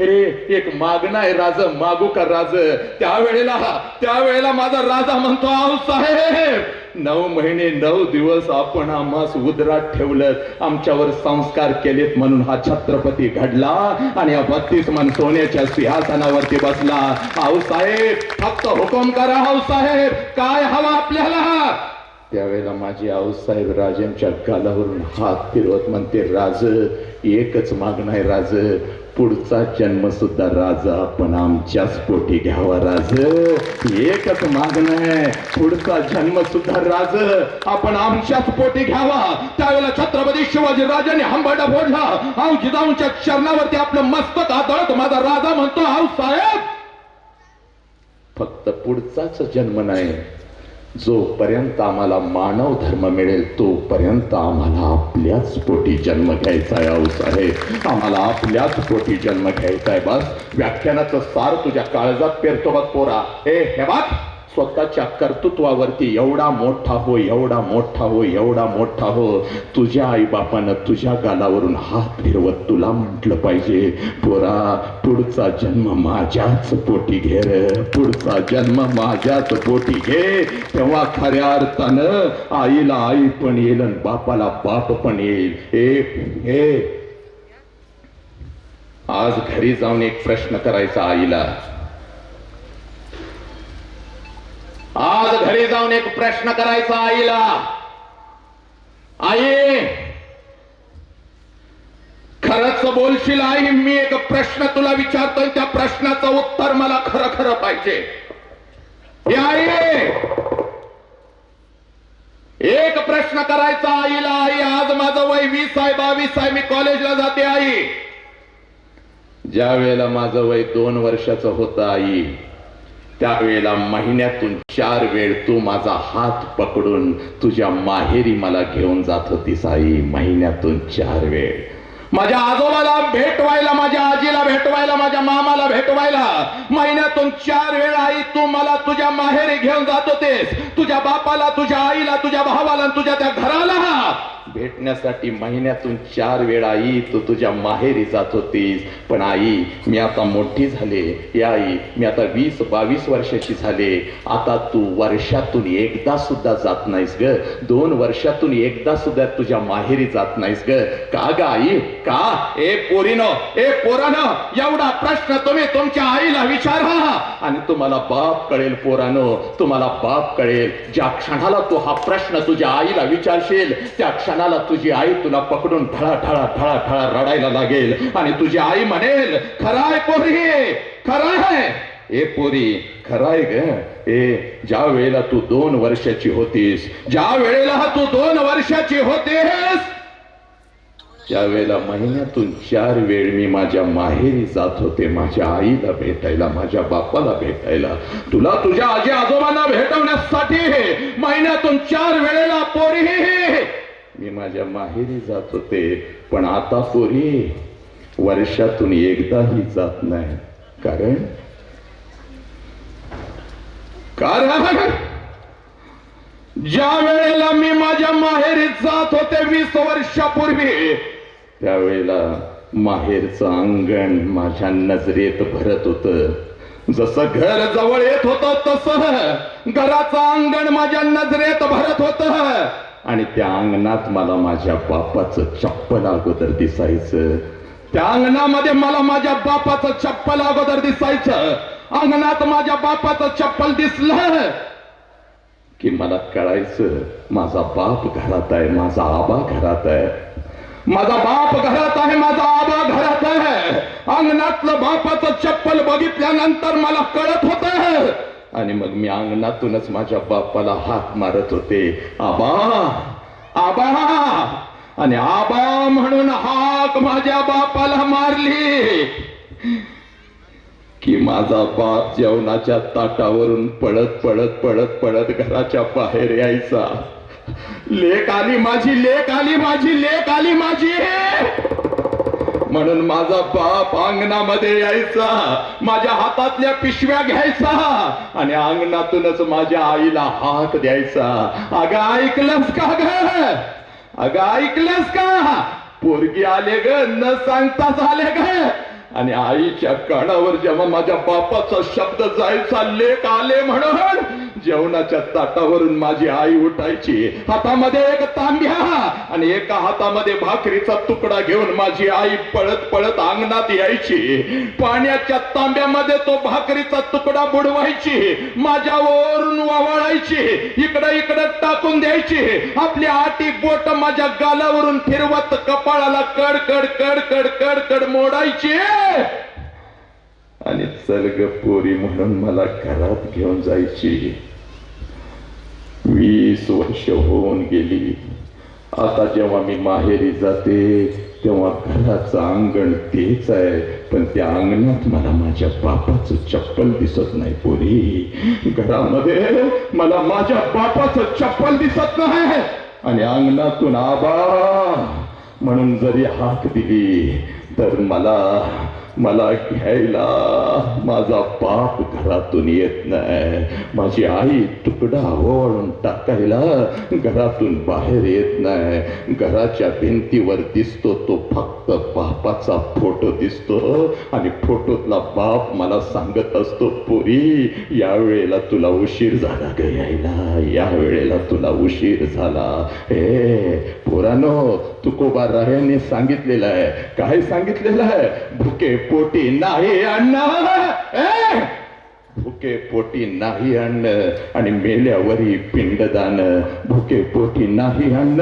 एक मागणाय राज मागू का राज. त्यावेळेला माझा राजा म्हणतो, आऊ साहेब 9 महिने 9 दिवस आपण आम्हास उदरात ठेवलं, आमच्यावर संस्कार केलेत म्हणून हा छत्रपती घडला आणि 32 मन सोन्याच्या सिंहासनावरती बसला. आऊ साहेब फक्त हुकुम करा. आऊ साहेब काय हवा आपल्याला. त्यावेळेला माझी आऊसाहेब राजांच्या गालावरून हात फिरवत म्हणते, राज एकच मागणं आहे राज, पुढचा जन्म सुद्धा राजा आपण आमच्याच पोटी घ्यावा राज, एकच मागणं आहे, पुढचा जन्म सुद्धा राज आपण आमच्याच पोटी घ्यावा. त्यावेळेला छत्रपती शिवाजी राजांनी हंबरडा फोडला, आऊ जिजाऊंच्या चरणावरती आपलं मस्तक आदळत माझा राजा म्हणतो, आऊ साहेब फक्त पुढचाच जन्म नाही, जोपर्यंत आम्हाला मानव धर्म मिळेल तोपर्यंत आम्हाला आपल्याच पोटी जन्म घ्यायचा आहे. आऊसाहेब आम्हाला आपल्याच पोटी जन्म घ्यायचा आहे. बस व्याख्यानाचं सार तुझ्या काळजात पेरतो बघ पोरा. हे बघ, स्वतःच्या कर्तृत्वावरती एवढा मोठा हो, एवढा मोठा हो, एवढा मोठा हो, तुझ्या आईबापानं तुझ्या गालावरून हात फिरवत तुला म्हटलं पाहिजे, पोरा पुढचा जन्म माझ्याच पोटी घे रे, पुढचा जन्म माझ्याच पोटी घे. तेव्हा खऱ्या अर्थानं आईला आई पण येईल आणि बापाला बाप पण येईल. आज घरी जाऊन एक प्रश्न करायचा आईला, आज घरी जाऊन एक प्रश्न करायचा आईला, आई खरंच बोलशील आई, मी एक प्रश्न तुला विचारतोय, त्या प्रश्नाचं उत्तर मला खरं खरं पाहिजे. हे आई एक प्रश्न करायचा आईला, आई आज माझं वय 20 आहे, 22 आहे, मी कॉलेजला जाते आई. ज्या वेळेला माझं वय 2 वर्षाचं होतं आई, त्यावेळेला महिन्यातून 4 वेळ तू माझा हात पकडून तुझ्या माहेरी मला घेऊन जात होतीस आई. महिन्यातून 4 वेळ माझ्या आजोबाला भेटवायला, माझ्या आजीला भेटवायला, माझ्या मामाला भेटवायला महिन्यातून 4 वेळ आई तू मला तुझ्या माहेरी घेऊन जात होतेस. तुझ्या बापाला, तुझ्या आईला, तुझ्या भावाला, तुझ्या त्या घराला भेटण्यासाठी महिन्यातून 4 वेळा आई तू तुझ्या माहेरी जात होतीस. पण आई मी आता मोठी झाले, या आई मी आता 20-22 वर्षाची झाले, आता तू वर्षातून एकदा सुद्धा जात नाहीस ग, 2 वर्षातून एकदा सुद्धा तुझ्या माहेरी जात नाहीस ग, का ग आई का? ए पोरीनो, ए पोरानो, एवढा प्रश्न तुम्ही तुमच्या आईला विचारा आणि तुम्हाला बाप कळेल. पोरानो तुम्हाला बाप कळेल. ज्या क्षणाला तू हा प्रश्न तुझ्या आईला विचारशील त्या क्षणाला तुझी आई तुला पकडून ठळा ठळा ठळा ठळा रडायला लागेल आणि तुझी आई म्हणेल, खराय पोरी खराय. ए पोरी खराय ग. ज्या वेळेला तू 2 वर्षाची होतीस, ज्या वेळेला तू 2 वर्षाची होतेस, त्यावेळेला महिन्यातून 4 वेळ मी माझ्या माहेरी जात होते, माझ्या आईला भेटायला, माझ्या बापाला भेटायला, तुला तुझ्या आजी आजोबांना भेटवण्यासाठी महिन्यातून 4 वेळेला पोरी मी माझ्या माहेरी जात होते. पण आता पोरी वर्षातून एकदाही जात नाही. कारण ज्या वेळेला मी माझ्या माहेरी जात होते 20 वर्षापूर्वी, त्यावेळेला माहेरचं अंगण माझ्या नजरेत भरत होतं. जसं घर जवळ येत होतं तसं घराचं अंगण माझ्या नजरेत भरत होतं आणि त्या अंगणात मला माझ्या बापाचं चप्पल अगोदर दिसायचं. त्या अंगणामध्ये मला माझ्या बापाचं चप्पल अगोदर दिसायचं. अंगणात माझ्या बापाचं चप्पल दिसलं की मला कळायचं माझा बाप घरात आहे, माझा आबा घरात आहे, माझा बाप घरात आहे, माझा आबा घरात आहे. अंगणातलं बापाचं चप्पल बघितल्यानंतर मला कळत होतं आणि मग मी अंगणातूनच माझ्या बापाला हाक मारत होते, आबा आबा. आणि आबा म्हणून हाक माझ्या बापाला मारली की माझा बाप जेवणाच्या ताटावरून पळत पळत पळत पळत घराच्या बाहेर यायचा. लेक आली माझी, लेक आली माझी, लेक आली माझी म्हणून माझा बाप अंगणामध्ये यायचा, माझ्या हातातल्या पिशव्या घ्यायचा आणि अंगणातूनच माझ्या आईला हाक द्यायचा, अगं ऐकलंस का ग, अगं ऐकलंस का, पोरगी आले ग, न सांगताच आले ग. आणि आईच्या कानावर जेव्हा माझ्या बापाचा शब्द जायचा लेक आले म्हणून, जेवणाच्या ताटावरून माझी आई उठायची, हातामध्ये एक तांब्या आणि एका हातामध्ये भाकरीचा तुकडा घेऊन माझी आई पळत पळत अंगणात यायची. पाण्याच्या तांब्यामध्ये तो भाकरीचा तुकडा बुडवायची, माझ्यावरून वावळायची, इकडं इकडं टाकून द्यायची, आपली आटी बोट माझ्या गालावरून फिरवत कपाळाला कड कड कड कड कड कड मोडायची आणि चल ग पोरी म्हणून मला घरात घेऊन जायची. 20 वर्ष होऊन गेली. आता जेव्हा मी माहेरी जाते तेव्हा घराचं अंगण तेच आहे, पण त्या अंगणात मला माझ्या बापाचं चप्पल दिसत नाही पोरी. घरामध्ये मला माझ्या बापाचं चप्पल दिसत नाही आणि अंगणातून आबा म्हणून जरी हाक दिली तर मला घ्यायला माझा बाप घरातून येत नाही. माझी आई तुकडा ओवाळून टाकायला घरातून बाहेर येत नाही. घराच्या भिंतीवर दिसतो तो फक्त बापाचा फोटो दिसतो आणि फोटोतला बाप मला सांगत असतो, पोरी या वेळेला तुला उशीर झाला ग यायला, या वेळेला तुला उशीर झाला. हे पोरानो, तुकोबा रायाने सांगितलेलं आहे. काय सांगितलेलं आहे? भुके पोटी नाही अन्न, भुके पोटी नाही अन्न आणि मेल्यावरी पिंडदान. भुके पोटी नाही अन्न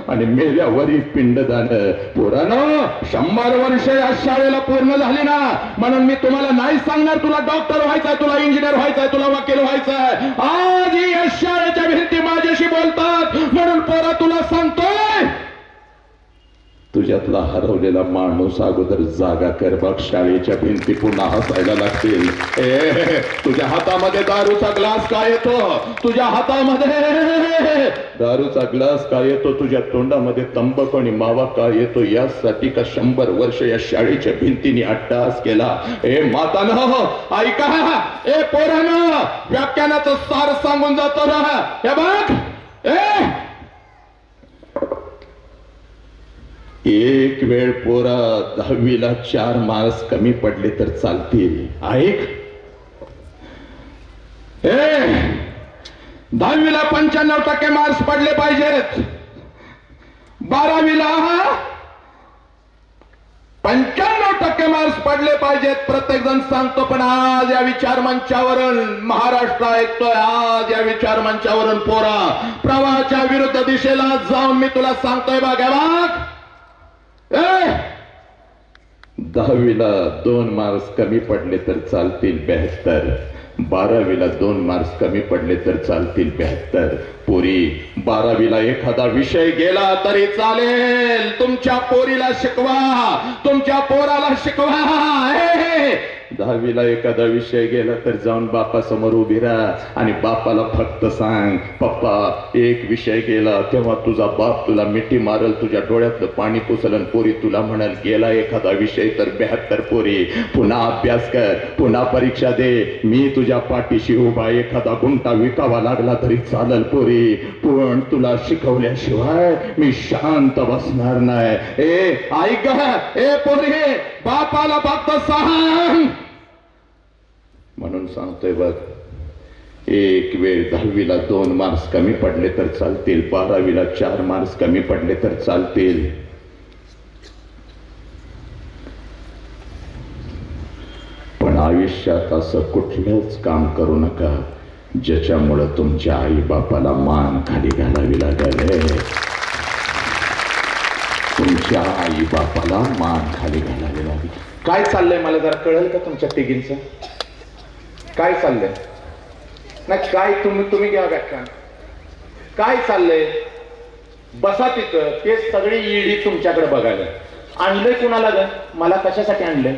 आणि मेल्यावरी पिंडदान. पोरांनो, 100 वर्ष या शाळेला पूर्ण झाली ना, म्हणून मी तुम्हाला नाही सांगणार तुला डॉक्टर व्हायचंय, तुला इंजिनियर व्हायचंय, तुला वकील व्हायचंय. आज या शाळेच्या भिंती माझ्याशी बोलतात म्हणून पोरा तुला सांगतोय, तुझ्यातला हरवलेला माणूस अगोदर जागा कर बघ. शाळेच्या भिंती पुन्हा हसायला लागतील. तुझ्या हातामध्ये दारूचा ग्लास काय येतो? तुझ्या हातामध्ये दारूचा ग्लास काय येतो? तुझ्या तोंडामध्ये तंबाखू आणि मावा काय येतो? यासाठी का 100 वर्ष या शाळेच्या भिंतीने अट्टास केला? ए मातानो ऐका, ए पोरानो, व्याख्यानाचं सार सांगून जातो ना. हे बघ, एक वेळ पोरा 10वीला 4 मार्क्स कमी पडले तर चालतील. ऐक, 10वीला 95% मार्क्स पडले पाहिजेत, 12वीला 95% मार्क्स पडले पाहिजेत. प्रत्येक जण सांगतो, पण आज या विचार मंचावरून महाराष्ट्र ऐकतोय. आज या विचार मंचावरून पोरा प्रवाहाच्या विरुद्ध दिशेला जाऊन मी तुला सांगतोय, बघ 10वीला 2 मार्क्स कमी पडले तर चालतील 72, 12वीला 2 मार्क्स कमी पडले तर चालतील 72. पोरी, 12वीला एखादा विषय गेला तरी चालेल, तुमच्या पोरीला शिकवा, तुमच्या पोराला शिकवा. 10वीला एखादा विषय गेला तर जाऊन बापासमोर उभी राहा आणि बापाला फक्त सांग, पप्पा एक विषय गेला. तेव्हा तुझा बाप तुला मिठी मारल, तुझ्या डोळ्यातलं पाणी पुसलन. पोरी तुला म्हणाल, गेला एखादा विषय तर 72. पोरी पुन्हा अभ्यास कर, पुन्हा परीक्षा दे, मी तुझ्या पाठीशी उभा. एखादा गुंटा विकावा लागला तरी चालल पोरी, पण तुला शिकवल्याशिवाय मी शांत बसणार नाही. ऐक पोरी, बापाला फक्त सांग म्हणून सांगतोय बघ. एक वेळ 10वीला 2 मार्क्स कमी पडले तर चालतील, 12वीला 4 मार्क्स कमी पडले तर चालतील, पण आयुष्यात असं कुठलंच काम करू नका ज्याच्यामुळं तुमच्या आई बापाला मान खाली घालावी लागेल. तुमच्या आई बापाला मान खाली घालावी लागेल. काय चाललंय मला जरा कळेल का तुमच्या तिघींचं? काय चाललंय? नाही काय, तुम्ही घ्या व्याख्यान. काय चाललंय? बसा तिथं. ते सगळी ईडी तुमच्याकडे बघायला. आणलंय कुणाला ग? मला कशासाठी आणलंय?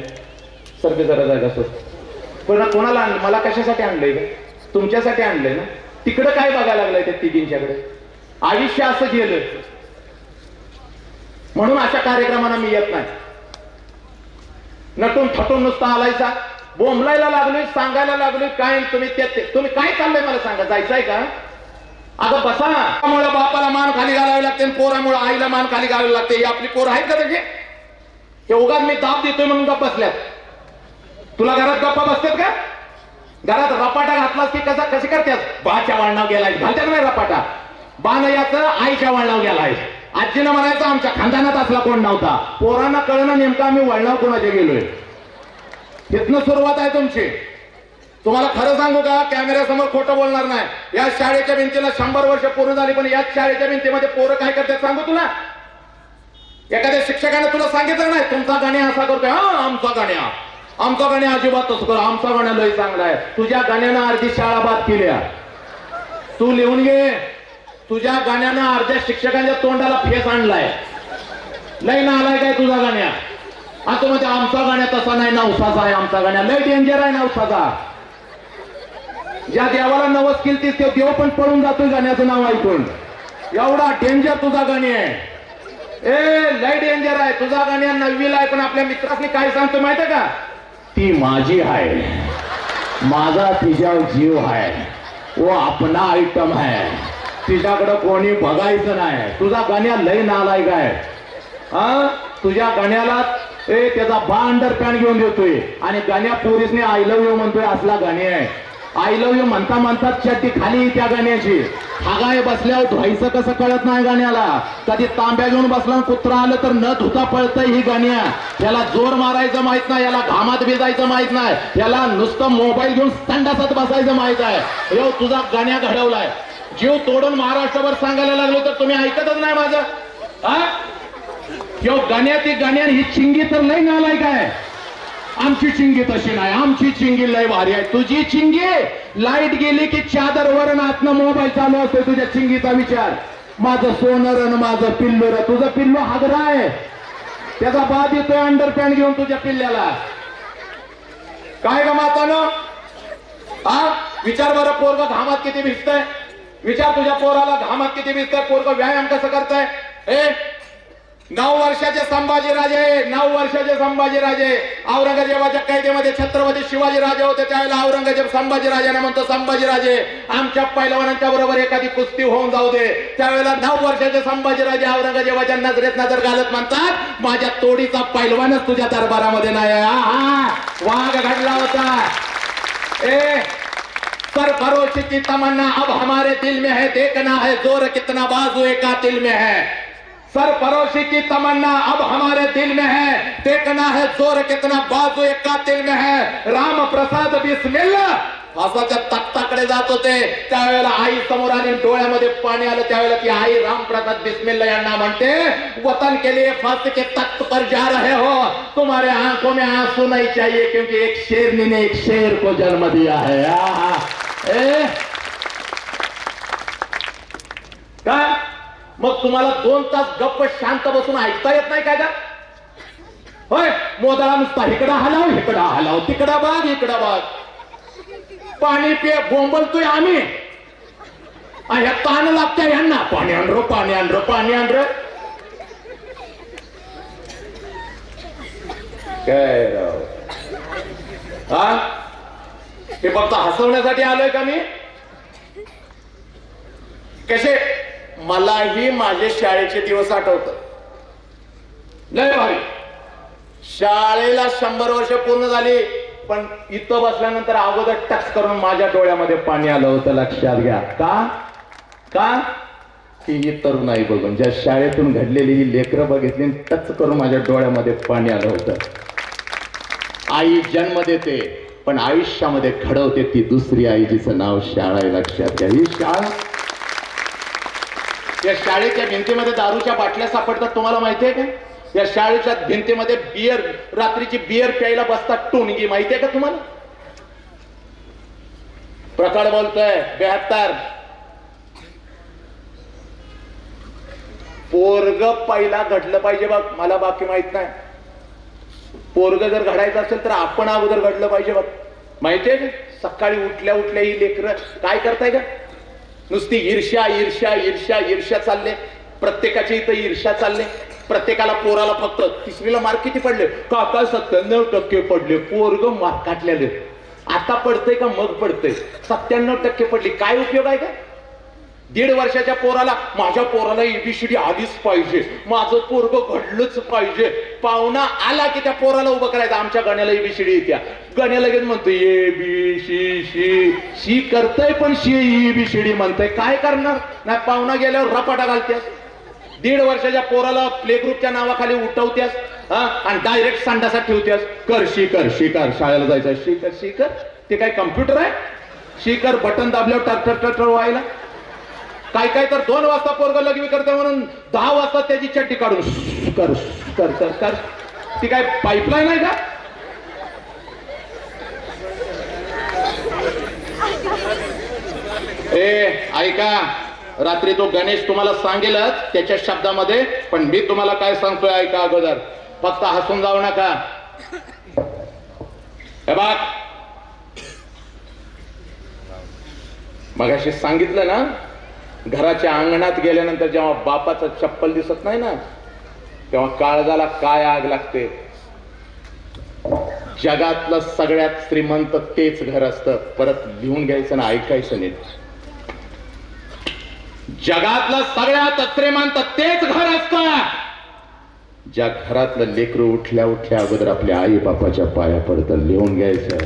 सर्वे जरा जायला सोड. पण कोणाला आणलं? मला कशासाठी आणलंय ग? तुमच्यासाठी आणलंय ना. तिकडं काय बघायला लागलंय त्या तिघींच्याकडे? आयुष्य असं गेलं म्हणून अशा कार्यक्रमांना मी येत नाही. नटून थटून नुसता आलायचा, बोंबलायला लागलोय, सांगायला लागलोय. काय तुम्ही काय चाललंय मला सांगा. जायचंय का? अगं बसा. त्यामुळे बापाला मान खाली घालावी लागते, पोरामुळे आईला मान खाली घालावी लागते. ही आपली पोरं आहेत का त्याचे? हे उगाच मी दाब देतोय म्हणून गप्प बसल्यात. तुला घरात गप्पा बसतात का? घरात रपाटा घातलास की कशी करतेस? बाच्या वळणाव गेलाय, घालतात नाही रपाटा. बाण याचं आईच्या वळणाव गेलाय. आजीनं म्हणायचं आमच्या खानदानात असला कोण नव्हता. पोरांना कळणं नेमकं आम्ही वळणाव कोणाचे गेलोय. इथनं सुरुवात आहे तुमची. तुम्हाला खरं सांगू का, कॅमेऱ्यासमोर खोटं बोलणार नाही. या शाळेच्या भिंतीला 100 वर्ष पूर्ण झाली, पण याच शाळेच्या भिंतीमध्ये पोरं काय करतात सांगू तुला? एखाद्या शिक्षकाने तुला सांगितलं नाही तुमचा गाण्या असा करतोय, हा आमचा गाण्या अजिबात तसं कर, आमचा गाण्या लय चांगला आहे. तुझ्या गाण्यानं अर्धी शाळा बाद केल्या. तू लिहून घे, तुझ्या गाण्यानं अर्ध्या शिक्षकांच्या तोंडाला फेस आणलाय. लय ना आलाय काय तुझा गाण्या? आता म्हणजे आमचा गाण्या तसा नाही, नवसाचा आहे आमचा गाण्या. लय डेंजर आहे नवसाचा. ज्या देवाला नवस केली ते देव पण पळून जातोय गाण्याचं नाव ऐकून. एवढा डेंजर तुझा गाणी आहे. लय डेंजर आहे तुझा गाण्या. 9वीला आहे, पण आपल्या मित्रांनी काय सांगतो माहिती का? ती माझी आहे, माझा तिच्यावर जीव आहे, वो अपना आयटम है, तिच्याकडं कोणी बघायचं नाही. तुझा गाण्या लय नालायक आहे. हा, तुझ्या गाण्याला त्याचा बा अंडरपॅन्ट घेऊन देतोय आणि गाण्या पोरीसने आय लव्ह यू म्हणतोय. असला गाणी आहे. आय लव्ह यू म्हणता म्हणतात चड्डी खाली त्या गाण्याची. हागाय बसल्यावर धुवायचं कसं कळत नाही गाण्याला. कधी तांब्या घेऊन बसला कुत्रा आलं तर न धुता पळतय ही गाण्या. याला जोर मारायचं माहित नाही, याला घामात भिजायचं माहित नाही, याला नुसतं मोबाईल घेऊन संडासात बसायचं माहित आहे. यो तुझा गाण्या घडवलाय. जीव तोडून महाराष्ट्रभर सांगायला लागलो तर तुम्ही ऐकतच नाही माझं. हा, यो गाण्या ती गाण्या ही चिंगी तर लय नालाय काय. आमची चिंगी तशी नाही, आमची चिंगी लय भारी आहे. तुझी चिंगी लाईट गेली की चादर वरण आतनं मोबाईल चालू असतो. तुझ्या चिंगीचा विचार, माझं सोनर आणि माझं पिल्लू. तुझं पिल्लू हागरा आहे, त्याचा बाद येतोय अंडरपॅन्ट घेऊन तुझ्या पिल्ल्याला. काय ग मातानो, हा विचार बरं. पोरग घामात किती भिजतंय. विचार तुझ्या पोराला घामात किती भिजतंय. पोरग व्यायाम कसं करताय. 9 वर्षाचे संभाजीराजे, 9 वर्षाचे संभाजीराजे. औरंगजेबाच्या कैदेमध्ये छत्रपती शिवाजी राजे होते. त्यावेळेला औरंगजेब संभाजीराजांना म्हणतो, संभाजीराजे आमच्या पैलवानांच्या बरोबर एखादी कुस्ती होऊन जाऊ दे. त्यावेळेला 9 वर्षाचे संभाजीराजे औरंगजेबाच्या नजरेत नजर घालत म्हणतात, माझ्या तोडीचा पैलवानच तुझ्या दरबारामध्ये नाही. वाघ घडला होता. सरफरोशी की तमन्ना अब हमारे दिल में है, देखना है जोर कितना बाजू एक कातिल में है. सरफरोशी की तमन्ना अब हमारे दिल में है, देखना है जोर कितना बाजू एक कातिल में है. राम प्रसाद बिस्मिल्लाह फासाच्या तख्ताकडे जात होते. त्यावेळेला आई समोर आली, डोळ्यामध्ये पाणी आलं. त्यावेळेला ती आई रामप्रसाद बिस्मिल्लाह यांना म्हणते, वतन के लिए फांसी के तख्त पर जा रहे हो, तुम्हारे आंखों में आंसू नहीं चाहिए, क्योंकि एक शेरनी ने एक शेर को जन्म दिया है. का मग तुम्हाला 2 तास गप्प शांत बसून ऐकता येत नाही काय का? होय, मोदळा नुसता इकडं हलाव, इकडं हलाव, तिकडं बाग, इकडं बाग. पाणी पे बोंबलतोय आम्ही. ह्या ताण लागतंय यांना, पाणी आण रो, पाणी आण रो, पाणी आण रो. काय राव, हा हे फक्त हसवण्यासाठी आलोय का मी? कसे मलाही माझे शाळेचे दिवस आठवतात. लय भारी. शाळेला 100 वर्ष पूर्ण झाली, पण इथं बसल्यानंतर अगोदर टच करून माझ्या डोळ्यामध्ये पाणी आलं होतं. लक्षात घ्या. का ही तरुणाई बघून, ज्या शाळेतून घडलेली ही लेकरं बघितली, टच करून माझ्या डोळ्यामध्ये पाणी आलं होतं. आई जन्म देते, पण आयुष्यामध्ये घडवते ती दुसरी आई, जिचं नाव शाळा आहे. लक्षात घ्या. ही शाळा, या शाळेच्या भिंतीमध्ये दारूच्या बाटल्या सापडतात. तुम्हाला माहितीये का? या शाळेच्या भिंतीमध्ये बियर, रात्रीची बियर प्यायला बसतात टोनगी. माहितीये का तुम्हाला? प्रकट बोलतोय. 72 पोरग पहिला घडलं पाहिजे बघ. मला बाकी माहित नाही. पोरग जर घडायचं असेल तर आपण अगोदर घडलं पाहिजे बघ. माहितीये का? सकाळी उठल्या उठल्या ही लेकरं काय करताय का? नुसती ईर्ष्या ईर्ष्या ईर्ष्या ईर्ष्या चालले. प्रत्येकाची इथं ईर्ष्या चालले. प्रत्येकाला पोराला फक्त 3वीला मार्क किती पडले? काका 97% पडले. पोरग मार्क काटलेले. आता पडतंय का मग पडतंय? 97% पडली. काय उपयोग आहे का? 1.5 वर्षाच्या पोराला, माझ्या पोराला एबीसीडी आलीच पाहिजे, माझं पोरग घडलंच पाहिजे. पाहुणा आला की त्या पोराला उभं करायचं, आमच्या गण्याला एबीसीडी येत्या. गण्या लगेच म्हणतो ए बी सी शी, शी करतय पण शी एबीसीडी म्हणतय, काय करणार नाही. पाहुणा गेल्यावर रपाटा घालत्यास. 1.5 वर्षाच्या पोराला प्ले ग्रुपच्या नावाखाली उठवत्यास आणि डायरेक्ट संडासात ठेवत्यास. कर शिकर शाळेला जायचं, शिकर ते काय कम्प्युटर आहे? शिकर बटन दाबल्यावर टटर व्हायला. काय तर 2 वाजता पोरग लग्न करते म्हणून 10 वाजता त्याची चड्डी काढून कर कर कर कर. ती काय पाईपलाईन आहे का? ऐका, रात्री तो गणेश तुम्हाला सांगेलच त्याच्या शब्दामध्ये, पण मी तुम्हाला काय सांगतोय ऐका अगोदर. फक्त हसून जाऊ नका. हे बघ, मगाशी सांगितलं ना, घराच्या अंगणात गेल्यानंतर जेव्हा बापाचं चप्पल दिसत नाही ना, तेव्हा काळजाला काय आग लागते. जगातलं सगळ्यात श्रीमंत तेच घर असतं. परत लिहून घ्यायचं ना, ऐकायचं नीट. जगातलं सगळ्यात श्रीमंत तेच घर असतं ज्या घरातलं लेकरू उठल्या अगोदर आपल्या आई बापाच्या पाया पडतं. लिहून घ्यायचं.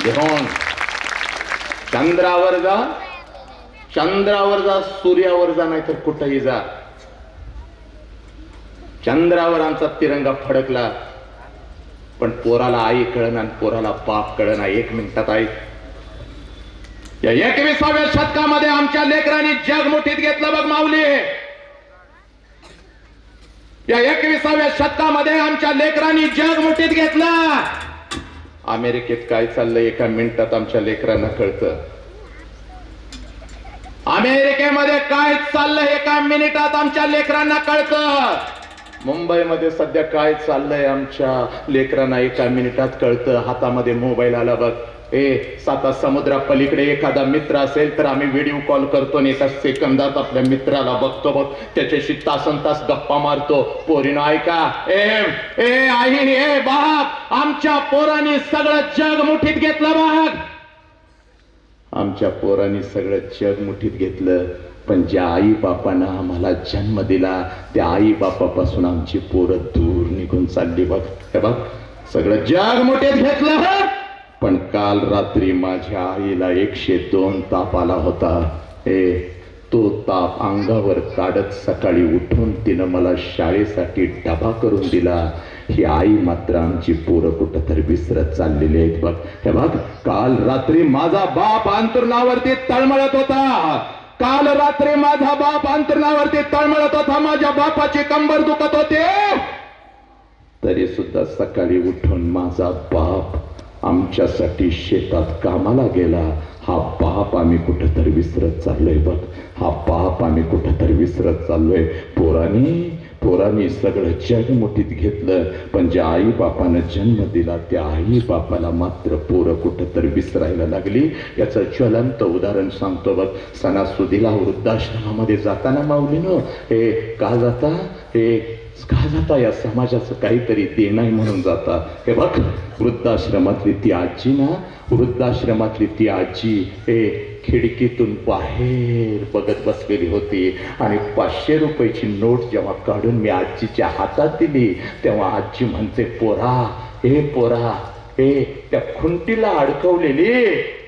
लिहून चंद्रावर जा, सूर्यावर जा, नाही तर कुठेही जा. चंद्रावर आमचा तिरंगा फडकला, पण पोराला आई कळना आणि पोराला बाप कळना. 1 मिनिटात आई, या 21व्या शतकामध्ये आमच्या लेकरांनी जग मुठीत घेतलं बघ माऊली. या 21व्या शतकामध्ये आमच्या लेकरांनी जग मुठीत घेतलं. अमेरिकेत काय चाललंय 1 मिनिटात आमच्या लेकरांना कळतं. अमेरिकेमध्ये काय चाललंय 1 मिनिटात आमच्या लेकरांना कळतं. मुंबईमध्ये सध्या काय चाललंय आमच्या लेकरांना 1 मिनिटात कळतं. हातामध्ये मोबाईल आला बघ. 7 समुद्रा पलीकडे एखादा मित्र असेल तर आम्ही व्हिडिओ कॉल करतो आणि 1 सेकंदात आपल्या मित्राला बघतो बघ, त्याच्याशी तासनतास गप्पा मारतो. पोरीनो ऐका, आई बाप, आमच्या पोरांनी सगळं जग मुठीत घेतलं बघ. आमच्या पोरांनी सगळं जग मुठीत घेतलं, पण ज्या आई बापानं आम्हाला जन्म दिला त्या आई बापापासून आमची पोरं दूर निघून चालली बघ. हे बघ, सगळं जग मुठीत घेतलं, पण काल रात्री माझ्या आईला 102 ताप आला होता. तो ताप अंगावर काढत सकाळी उठून तिनं मला शाळेसाठी डबा करून दिला. ही आई मात्र आमची पोरं कुठं तर विसरत चाललेली आहेत बघ. हे बघ, काल रात्री माझा बाप अंतरुणावरती तळमळत होता. काल रात्री माझा बाप अंतरुणावरती तळमळत होता. माझ्या बापाची कंबर दुखत होते, तरी सुद्धा सकाळी उठून माझा बाप आमच्यासाठी शेतात कामाला गेला. हा बाप आम्ही कुठंतरी विसरत चाललोय बघ. हा बाप आम्ही कुठंतरी विसरत चाललोय. पोरांनी सगळं जग मुठीत घेतलं, पण ज्या आई बापानं जन्म दिला त्या आई बापाला मात्र पोरं कुठंतरी विसरायला लागली. याचं ज्वलंत उदाहरण सांगतो बघ. सणासुदीला वृद्धाश्रमामध्ये जाताना माऊलीनो, का जाता या समाजाचं काहीतरी देणं म्हणून जाता. हे बघ, वृद्धाश्रमातली ती आजी खिडकीतून बाहेर बघत बसलेली होती आणि 500 रुपयाची नोट जेव्हा काढून मी आजीच्या हातात दिली तेव्हा आजी म्हणते, पोरा त्या खुंटीला अडकवलेली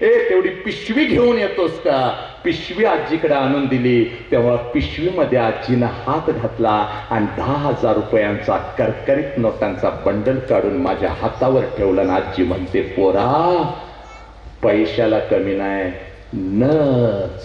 तेवढी पिशवी घेऊन येतोस का? पिशवी आजीकडे आणून दिली. तेव्हा पिशवीमध्ये आजीनं हात घातला आणि 10,000 रुपयांचा करकरीत नोटांचा बंडल काढून माझ्या हातावर ठेवला. आणि आजी म्हणते, पोरा, पैशाला कमी नाही, न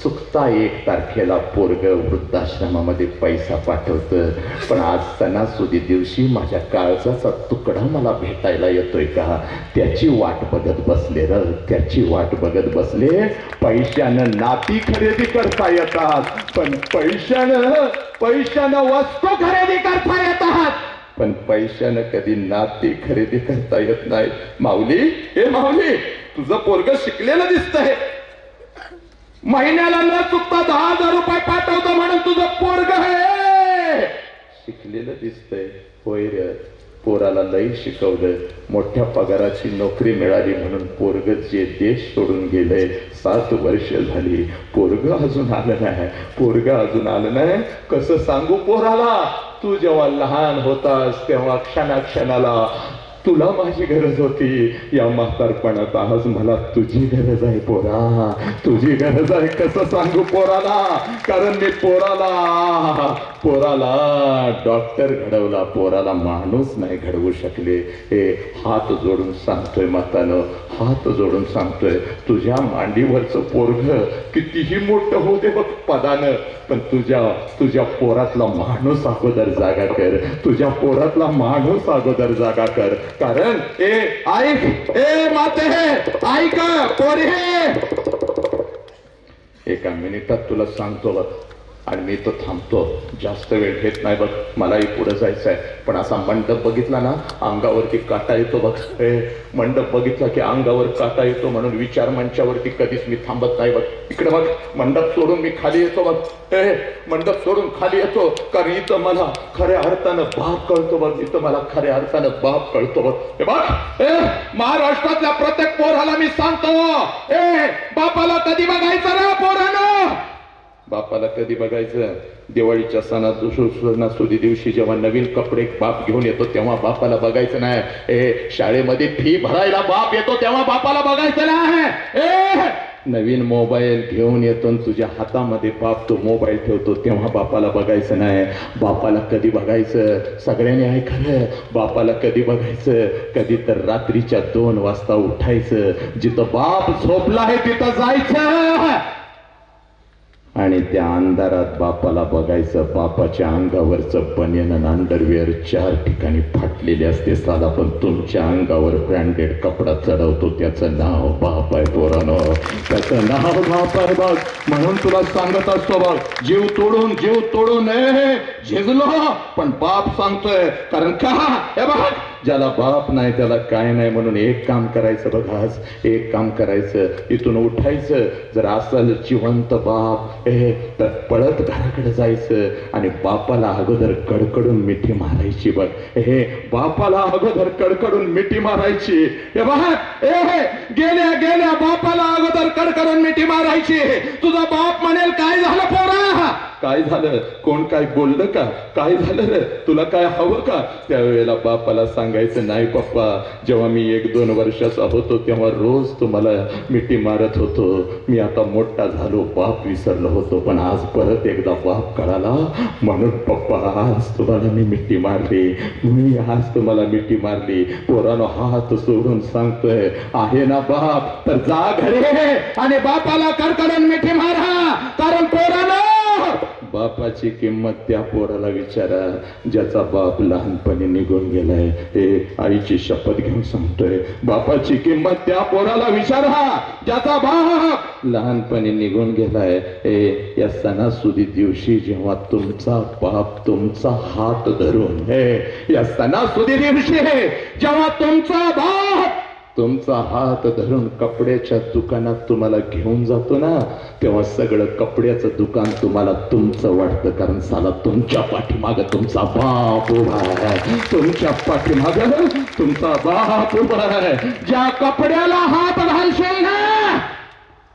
चुकता 1 तारखेला पोरग वृद्धाश्रमामध्ये पैसा पाठवतं, पण आज सणासुदी दिवशी माझ्या काळजाचा तुकडा मला भेटायला येतोय का? त्याची वाट बघत बसले त्याची वाट बघत बसले. पैशानं नाती खरेदी करता येतात, पण पैशानं वस्तू खरेदी करता येतात, पण पैशानं कधी नाती खरेदी करता येत नाही. माऊली, तुझं पोरग शिकलेलं दिसतंय. महिन्याला न चुकता 10,000 रुपये पाठवतो म्हणून तुझं पोरग आहे शिकलेलं दिसतंय. होय रे, पोराला लई शिकवलं, मोठ्या पगाराची नोकरी मिळाली म्हणून पोरग जे देश सोडून गेलंय, 7 वर्ष झाली पोरग अजून आलं नाही, पोरग अजून आलं नाही. कसं सांगू पोराला, तू जेव्हा लहान होतास तेव्हा क्षणाक्षणाला तुला माझी गरज होती, या म्हातारपणात आज मला तुझी गरज आहे पोरा, तुझी गरज आहे. कसं सांगू पोराला, कारण मी पोराला डॉक्टर घडवला, पोराला माणूस नाही घडवू शकले. हे हात जोडून सांगतोय मातानं, हात जोडून सांगतोय, तुझ्या मांडीवरचं पोरग कितीही मोठं होते बघ पदानं, पण तुझ्या पोरातला माणूस अगोदर जागा कर, तुझ्या पोरातला माणूस अगोदर जागा कर. कारण ऐक माते, ऐक पोरी, एका मिनिटात तुला सांगतो बघ, आणि मी तो थांबतो, जास्त वेळ घेत नाही बघ, मलाही पुढे जायचं आहे. पण असा मंडप बघितला ना अंगावरती काटा येतो बघ, मंडप बघितला की अंगावर काटा येतो, म्हणून विचार मंचावरती कधीच मी थांबत नाही बघ. इकडे बघ, मंडप सोडून मी खाली येतो बघ, मंडप सोडून खाली येतो, कारण इथं मला खऱ्या अर्थानं बाप कळतो बघ, इथं मला खऱ्या अर्थानं बाप कळतो बघ. हे बघ, महाराष्ट्रातल्या प्रत्येक पोराला मी सांगतो, बापाला कधी बघायचं रे पोरानं, बापाला कधी बघायचं, दिवाळीच्या सणासुदी दिवशी जेव्हा नवीन कपडे बाप घेऊन येतो तेव्हा बापाला बघायचं नाही. शाळेमध्ये फी भरायला बाप येतो तेव्हा बापाला बघायचं नाही. नवीन मोबाईल घेऊन येतो तुझ्या हातामध्ये बाप तो मोबाईल ठेवतो तेव्हा बापाला बघायचं नाही. बापाला कधी बघायचं, सगळ्यांनी ऐकलं, बापाला कधी बघायचं, कधी तर रात्रीच्या 2 वाजता उठायचं, जिथं बाप झोपला आहे तिथं जायचं आणि त्या अंधारात बापाला बघायचं. बापाच्या अंगावरचं बनियन आणि अंडरवेअर 4 ठिकाणी फाटलेले असते साला, पण तुमच्या अंगावर ब्रँडेड कपडा चढवतो, त्याचं नाव बाप आहे पोरानो, त्याचं नाव बाप आहे बघ. म्हणून तुला सांगत असतो बघ, जीव तोडून झिजलो पण बाप सांगतोय, कारण का हे बघ, ज्याला बाप नाही त्याला काय नाही. म्हणून एक काम करायचं बघ, आज एक काम करायचं, इथून उठायचं, जर असल जिवंत बाप तर पळत घराकडे जायचं आणि बापाला अगोदर कडकडून मिठी मारायची बघ. बापाला अगोदर कडकडून मिठी मारायची. हे बघ, गेल्या बापाला अगोदर कडकडून मिठी मारायची. तुझा बाप म्हणेल काय झालं पोरा, काय झालं, कोण काय बोललं का, काय झालं रे, तुला काय हवं का, त्यावेळेला बापाला सांगायचं, नाही पप्पा, जेव्हा मी 1-2 वर्षाचा होतो तेव्हा रोज तुम्हाला मिठी मारत होतो, मी आता मोठा झालो बाप विसरलो होतो, पण आज परत एकदा बाप कळाला म्हणून पप्पा आज तुम्हाला मी मिठी मारली, मी आज तुम्हाला मिठी मारली. पोरानो हात सोडून सांगतोय, आहे ना बाप तर जा घरी आणि बापाला कडकडून मिठी मारा. कारण पोरानो बापाची किंमत त्या पोराला विचारा ज्याचा बाप लहानपणी निघून गेलाय. आईची शपथ घेऊन सांगतोय, बापाची किंमत त्या पोराला विचारा ज्याचा बाप लहानपणी निघून गेलाय. या सणासुदी दिवशी जेव्हा तुमचा बाप तुमचा हात धरून, या सणासुदी दिवशी जेव्हा तुमचा बाप तुमचा हात धरून कपड्याच्या दुकानात तुम्हाला घेऊन जातो ना, तेव्हा सगळं कपड्याचं दुकान तुम्हाला तुमचं वाटतं, कारण साला तुमच्या पाठीमाग तुमचा बाप उभा आहे, तुमच्या पाठीमाग तुमचा बाप उभा आहे. ज्या कपड्याला हात घालशील ना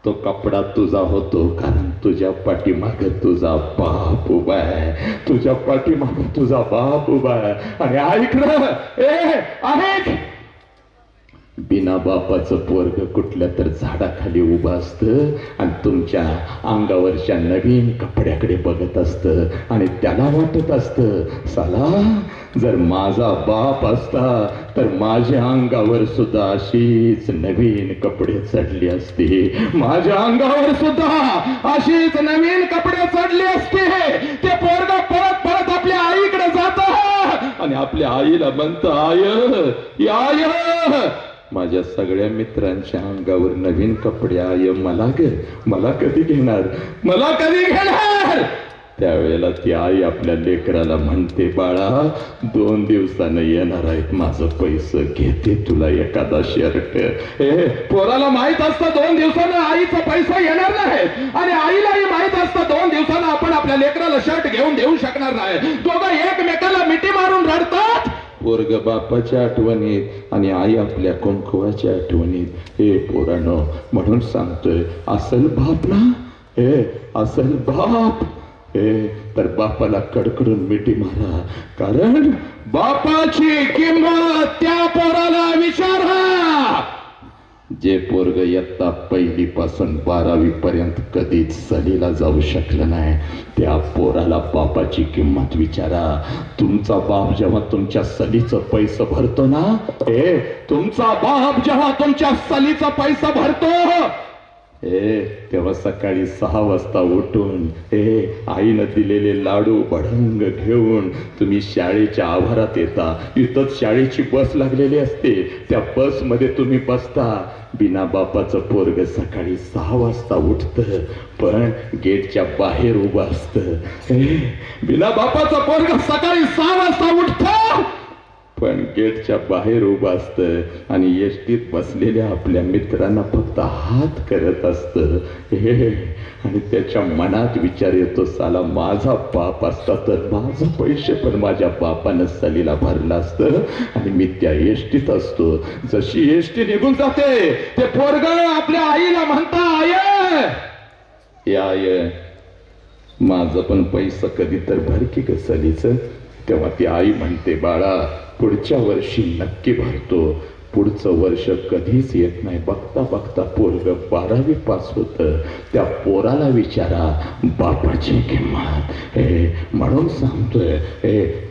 तो कपडा तुझा होतो, कारण तुझ्या पाठीमाग तुझा बाप उभा आहे, तुझ्या पाठीमाग तुझा बाप उभा आहे. आणि ऐक ना, ऐक, बिना बापाचं पोरग कुठल्या तर झाडाखाली उभं असतं आणि तुमच्या अंगावरच्या नवीन कपड्याकडे बघत असतं आणि त्याला वाटत असतं, साला जर माझा बाप असता तर माझ्या अंगावर सुद्धा अशीच नवीन कपडे चढली असते, माझ्या अंगावर सुद्धा अशीच नवीन कपडे चढले असते. ते पोरग परत परत आपल्या आईकडे जात आणि आपल्या आईला म्हणतं, आय माझ्या सगळ्या मित्रांच्या अंगावर नवीन कपडे आहे, मला कधी घेणार, मला कधी घेणार. त्यावेळेला ती आई आपल्या लेकराला म्हणते, बाळा 2 दिवसानं येणार आहेत माझं पैसे, घेते तुला एखादा शर्ट. पोराला माहित असतं 2 दिवसानं आईचा पैसा येणार नाही आणि आईलाही माहित असतं 2 दिवसानं आपण आपल्या लेकराला शर्ट घेऊन देऊ शकणार नाही. दोघं एकमेकाला मिठी मारून रडतात. पोरग बापाच्या आठवणीत आणि आई आपल्या कुंकुवाच्या आठवणीत. हे पोरानो, म्हणून सांगतोय, असल बाप ना, हे असल बाप, हे तर बापाला कडकडून मिठी मारा, कारण बापाची किंमत त्या पोराला विचारा. जे पोरग इयत्ता 1ली पासून 12वी पर्यंत कधीच सहलीला जाऊ शकलं नाही, त्या पोराला बापाची किंमत विचारा. तुमचा बाप जेव्हा तुमच्या सहलीचं पैसे भरतो ना, हे तुमचा बाप जेव्हा तुमच्या सहलीचा पैसा भरतो, तेव्हा सकाळी 6 वाजता उठून आईनं दिलेले लाडू भडंग घेऊन तुम्ही शाळेच्या आवारात येता. इथंच शाळेची बस लागलेली असते, त्या बस मध्ये तुम्ही बसता. बिना बापाचं पोरग सकाळी 6 वाजता उठतं, पण गेटच्या बाहेर उभं असतं. बिना बापाचं पोरग सकाळी 6 वाजता उठतं, पण गेटच्या बाहेर उभं असतं आणि एसटीत बसलेल्या आपल्या मित्रांना फक्त हात करत असतं. आणि त्याच्या मनात विचार येतो, साला माझा बाप असता तर माझं पैसे पण माझ्या बापानं सहलीला भरलं असतं आणि मी त्या एसटीत असतो. जशी एसटी निघून जाते, ते पोरग आपल्या आईला म्हणता, आय माझं पण पैसा कधी तर भर की ग सहलीचं. तेव्हा ती आई म्हणते, बाळा पुढच्या वर्षी नक्की भरतो. पुढचं वर्ष कधीच येत नाही. बघता बघता पोरग 12वी पास होतं. त्या पोराला विचारा बापाची किंमत. म्हणून सांगतोय,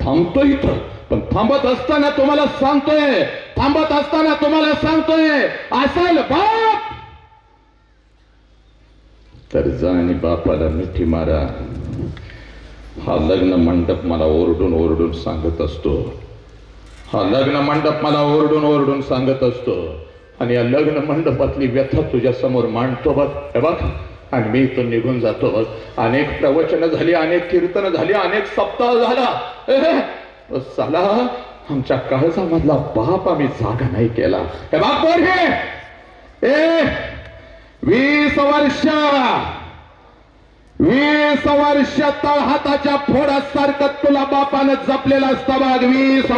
थांबतोय इथं, पण थांबत असताना तुम्हाला सांगतोय, थांबत असताना तुम्हाला सांगतोय, असेल बाप तर जा आणि बापाला मिठी मारा. हा लग्न मंडप मला ओरडून ओरडून सांगत असतो, हा लग्न मंडप मला ओरडून ओरडून सांगत असतो. आणि या लग्न मंडपातली व्यथा तुझ्या समोर मांडतो बघ, हे बघ. आणि मी इथून निघून जातो बघ. अनेक प्रवचन झाली, अनेक कीर्तन झाली, अनेक सप्ताह झाला. साला आमच्या काळजामधला बाप आम्ही जागा नाही केला. हे बघ पोरगे, 20 वर्ष तळहाताच्या फोडासारखं तुला बापानं जपलेलं असतं बघ. 20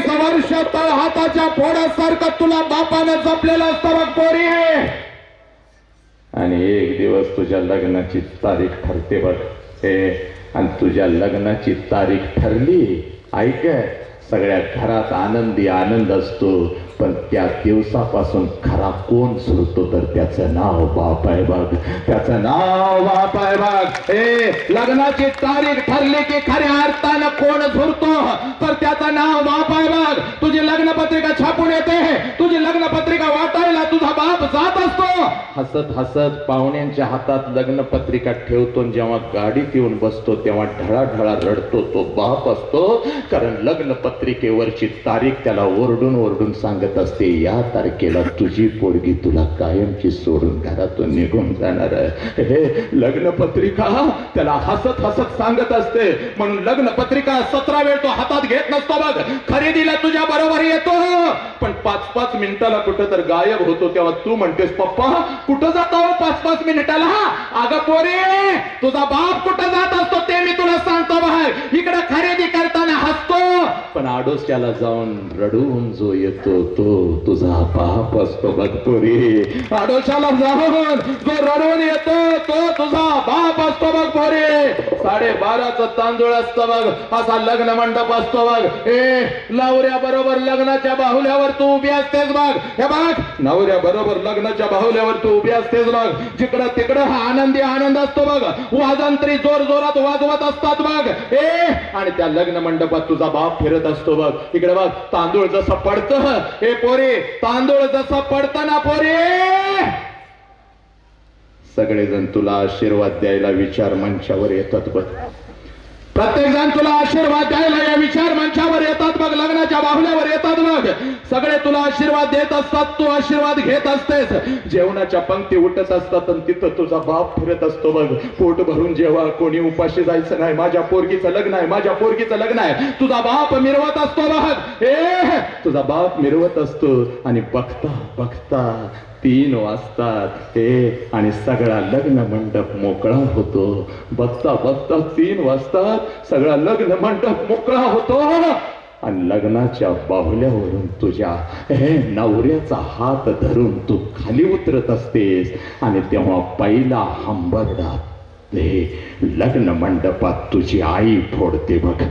वर्ष तळहाताच्या फोडासारखं तुला बापानं जपलेलं असतं बघ पोरी. आणि एक दिवस तुझ्या लग्नाची तारीख ठरते बघ. आणि तुझ्या लग्नाची तारीख ठरली, ऐक, सगळ्या घरात आनंदी आनंद असतो. पण त्या दिवसापासून खरा कोण सुरतो तर त्याचं नाव बाप आहे बघ. त्याचं नाव बाप आहे बघ. लग्नाची तारीख ठरली की खऱ्या अर्थानं कोण सुरतो तर त्याचं नाव बाप आहे बघ. तुझी लग्न पत्रिका छापून येते, तुझी लग्न पत्रिका वाटायला तुझा बाप जात असतो. हसत हसत पाहुण्यांच्या हातात लग्न पत्रिका ठेवतो. जेव्हा गाडीत येऊन बसतो तेव्हा ढळाढळा रडतो तो बाप असतो. कारण लग्न पत्रिकेवरची तारीख त्याला ओरडून ओरडून सांगत असते, या तारखेला तुझी पोरगी तुला कायमची सोडून घरातून निघून जाणार आहे. लग्न पत्रिका त्याला हसत हसत सांगत असते. म्हणून लग्न पत्रिका 17 वेळ तो हातात घेत नसतो बघ. खरेदीला तुझ्या बरोबर येतो, पण 5-5 मिनिटाला कुठं तर गायब होतो. तेव्हा तू म्हणतेस, पप्पा कुठं जातो 5-5 मिनिटाला? अगं पोरे, तुझा बाप कुठं जात असतो ते मी तुला सांगतो बघ. इकडे खरेदी करताना हसतो, पण आडोस्याला जाऊन रडून जो येतो तो तुझा बाप असतो बघ पोरी. आडोशाला जाऊन जो रडून येतो तो तुझा बाप असतो बघ पोरी. 12.5चं तांदूळ असतं बघ, असा लग्न मंडप असतो बघ. नवऱ्या बरोबर लग्नाच्या बाहुल्यावर तू उभी असतेस बघ. हे बघ, नवऱ्या बरोबर लग्नाच्या बाहुल्यावर तू उभी असतेस बघ. जिकडं तिकडं हा आनंदी आनंद असतो बघ. वाजंत्री जोर जोरात वाजवत असतात बघ. आणि त्या लग्न मंडपात तुझा बाप फिरत असतो बघ. इकडे बघ, तांदूळ जसं पडतं, हे पोरे, तांदूळ जसं पडतं ना पोरे, सगळेजण तुला आशीर्वाद द्यायला विचार मंचावर येतात बघ. प्रत्येक जण तुला आशीर्वाद द्यायला या विचार मंचावर येतात बघ. लग्नाच्या बाहुल्यावर येतात बघ. सगळे तुला आशीर्वाद देत असतात, तू आशीर्वाद घेत असतेस. जेवणाच्या पंक्ती उठत असतात आणि तिथं तुझा बाप फिरत असतो बघ. पोट भरून जेव्हा, कोणी उपाशी जायचं नाही. माझ्या पोरगीचं लग्न आहे, माझ्या पोरगीचं लग्न आहे. तुझा बाप मिरवत असतो बघ. तुझा बाप मिरवत असतो आणि बघता बघता 3 वाजतात आणि सगळा लग्न मंडप मोकळा होतो. बघता बघता 3 वाजतात सगळा लग्न मंडप मोकळा होतो आणि लग्नाच्या बाहुल्यावरून तुझ्या नवऱ्याचा हात धरून तू खाली उतरत असतेस आणि तेव्हा पहिला हंबरडा लग्न मंडपात तुझी आई फोडते बघ.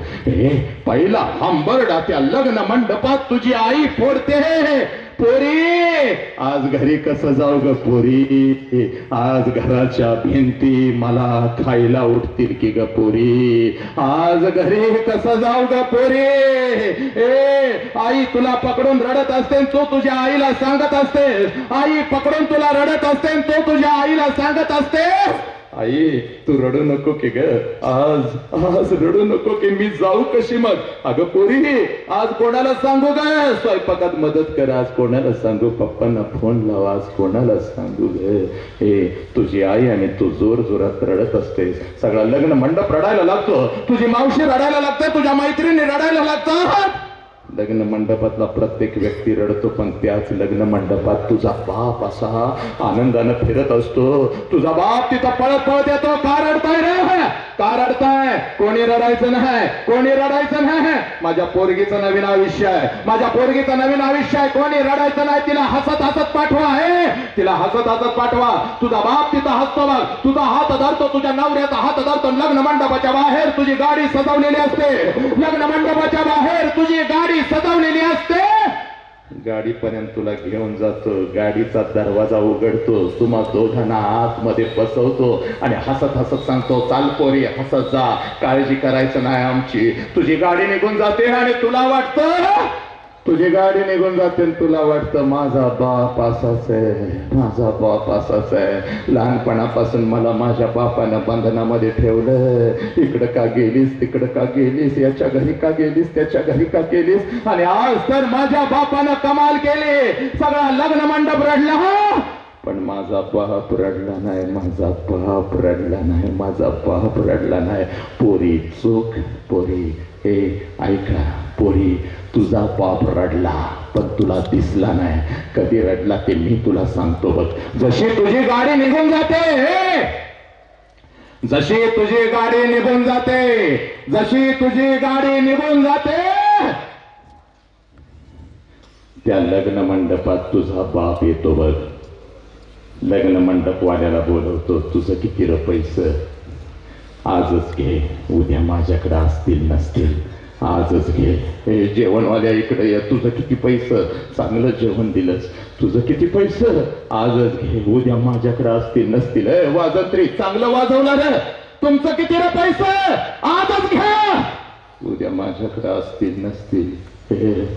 पहिला हंबरडा त्या लग्न मंडपात तुझी आई फोडते. पोरी आज घरी कसं जाऊ ग पोरी, आज घराच्या भिंती मला खायला उठतील की ग पोरी, आज घरी कसं जाऊ ग पोरी. आई तुला पकडून रडत असते तो तुझ्या आईला सांगत असते, आई पकडून तुला रडत असते तो तुझ्या आईला सांगत असते, आई तू रडू नको की ग, आज रडू नको की मी जाऊ कशी मग. अगं पोरी आज कोणाला सांगू ग स्वयंपाकात मदत कर, आज कोणाला सांगू पप्पांना फोन लावा, आज कोणाला सांगू ग. तुझी आई आणि तू जोर जोरात रडत असते, सगळा लग्न मंडप रडायला लागतो, तुझी मावशी रडायला लागते, तुझ्या मैत्रिणी रडायला लागतात. लग्न मंडपातला प्रत्येक व्यक्ती रडतो पण त्याच लग्न मंडपात तुझा बाप असा आनंदानं फिरत असतो. तुझा बाप तिथं पळत पळत येतो. का रडताय रे, का रडताय. कोणी रडायचं नाही, कोणी रडायचं नाही. माझ्या पोरगीचं नवीन आयुष्य आहे, माझ्या पोरगीचं नवीन आयुष्य आहे, कोणी रडायचं नाही. तिला हसत हसत पाठवा, तिला हसत हसत पाठवा. तुझा बाप तिथं हसतो बघ, तुझा हात धरतो, तुझ्या नवऱ्याचा हात धरतो. लग्न मंडपाच्या बाहेर तुझी गाडी सजवलेली असते, लग्न मंडपाच्या बाहेर तुझी गाडी सजवलेली असते. गाडीपर्यंत तुला घेऊन जातो, गाडीचा दरवाजा उघडतो, तुम्हा दोघांना आतमध्ये बसवतो आणि हसत हसत सांगतो चाल पोरी हसत जा, काळजी करायचं नाही आमची. तुझी गाडी निघून जाते आणि तुला वाटतं, तुझी गाडी निघून जाते तुला वाटतं माझा बाप असाच आहे, माझा बाप असाच आहे. लहानपणापासून मला माझ्या बापानं बंधनामध्ये ठेवलं, इकडं का गेलीस, तिकडं का गेलीस, याच्या घरी का गेलीस, त्याच्या घरी का गेलीस. आणि आज तर माझ्या बापानं कमाल केली, सगळा लग्न मंडप रडला पण माझा बाप रडला नाही, माझा बाप रडला नाही, माझा बाप रडला नाही. पोरी चूक, पोरी ऐका पोरी, तुझा बाप रडला पण तुला दिसला नाही. कधी रडला ते मी तुला सांगतो बघ. जशी तुझी गाडी निघून जाते, जशी तुझी गाडी निघून जाते, जशी तुझी गाडी निघून जाते, त्या लग्न मंडपात तुझा बाप येतो बघ. लग्न मंडपवाल्याला बोलवतो, तुझं किती रे पैसे, आजच घे, उद्या माझ्याकडे असतील नसतील, आजच घे. हे जेवणवाल्या इकडे ये, तुझं किती पैसे, चांगलं जेवण दिलंस, तुझं किती पैसे, आजच घे, उद्या माझ्याकडे असतील नसतील. वाजंत्री चांगलं वाजवणार, तुमचं किती रे पैसे, आजच घ्या, उद्या माझ्याकडे असतील नसतील.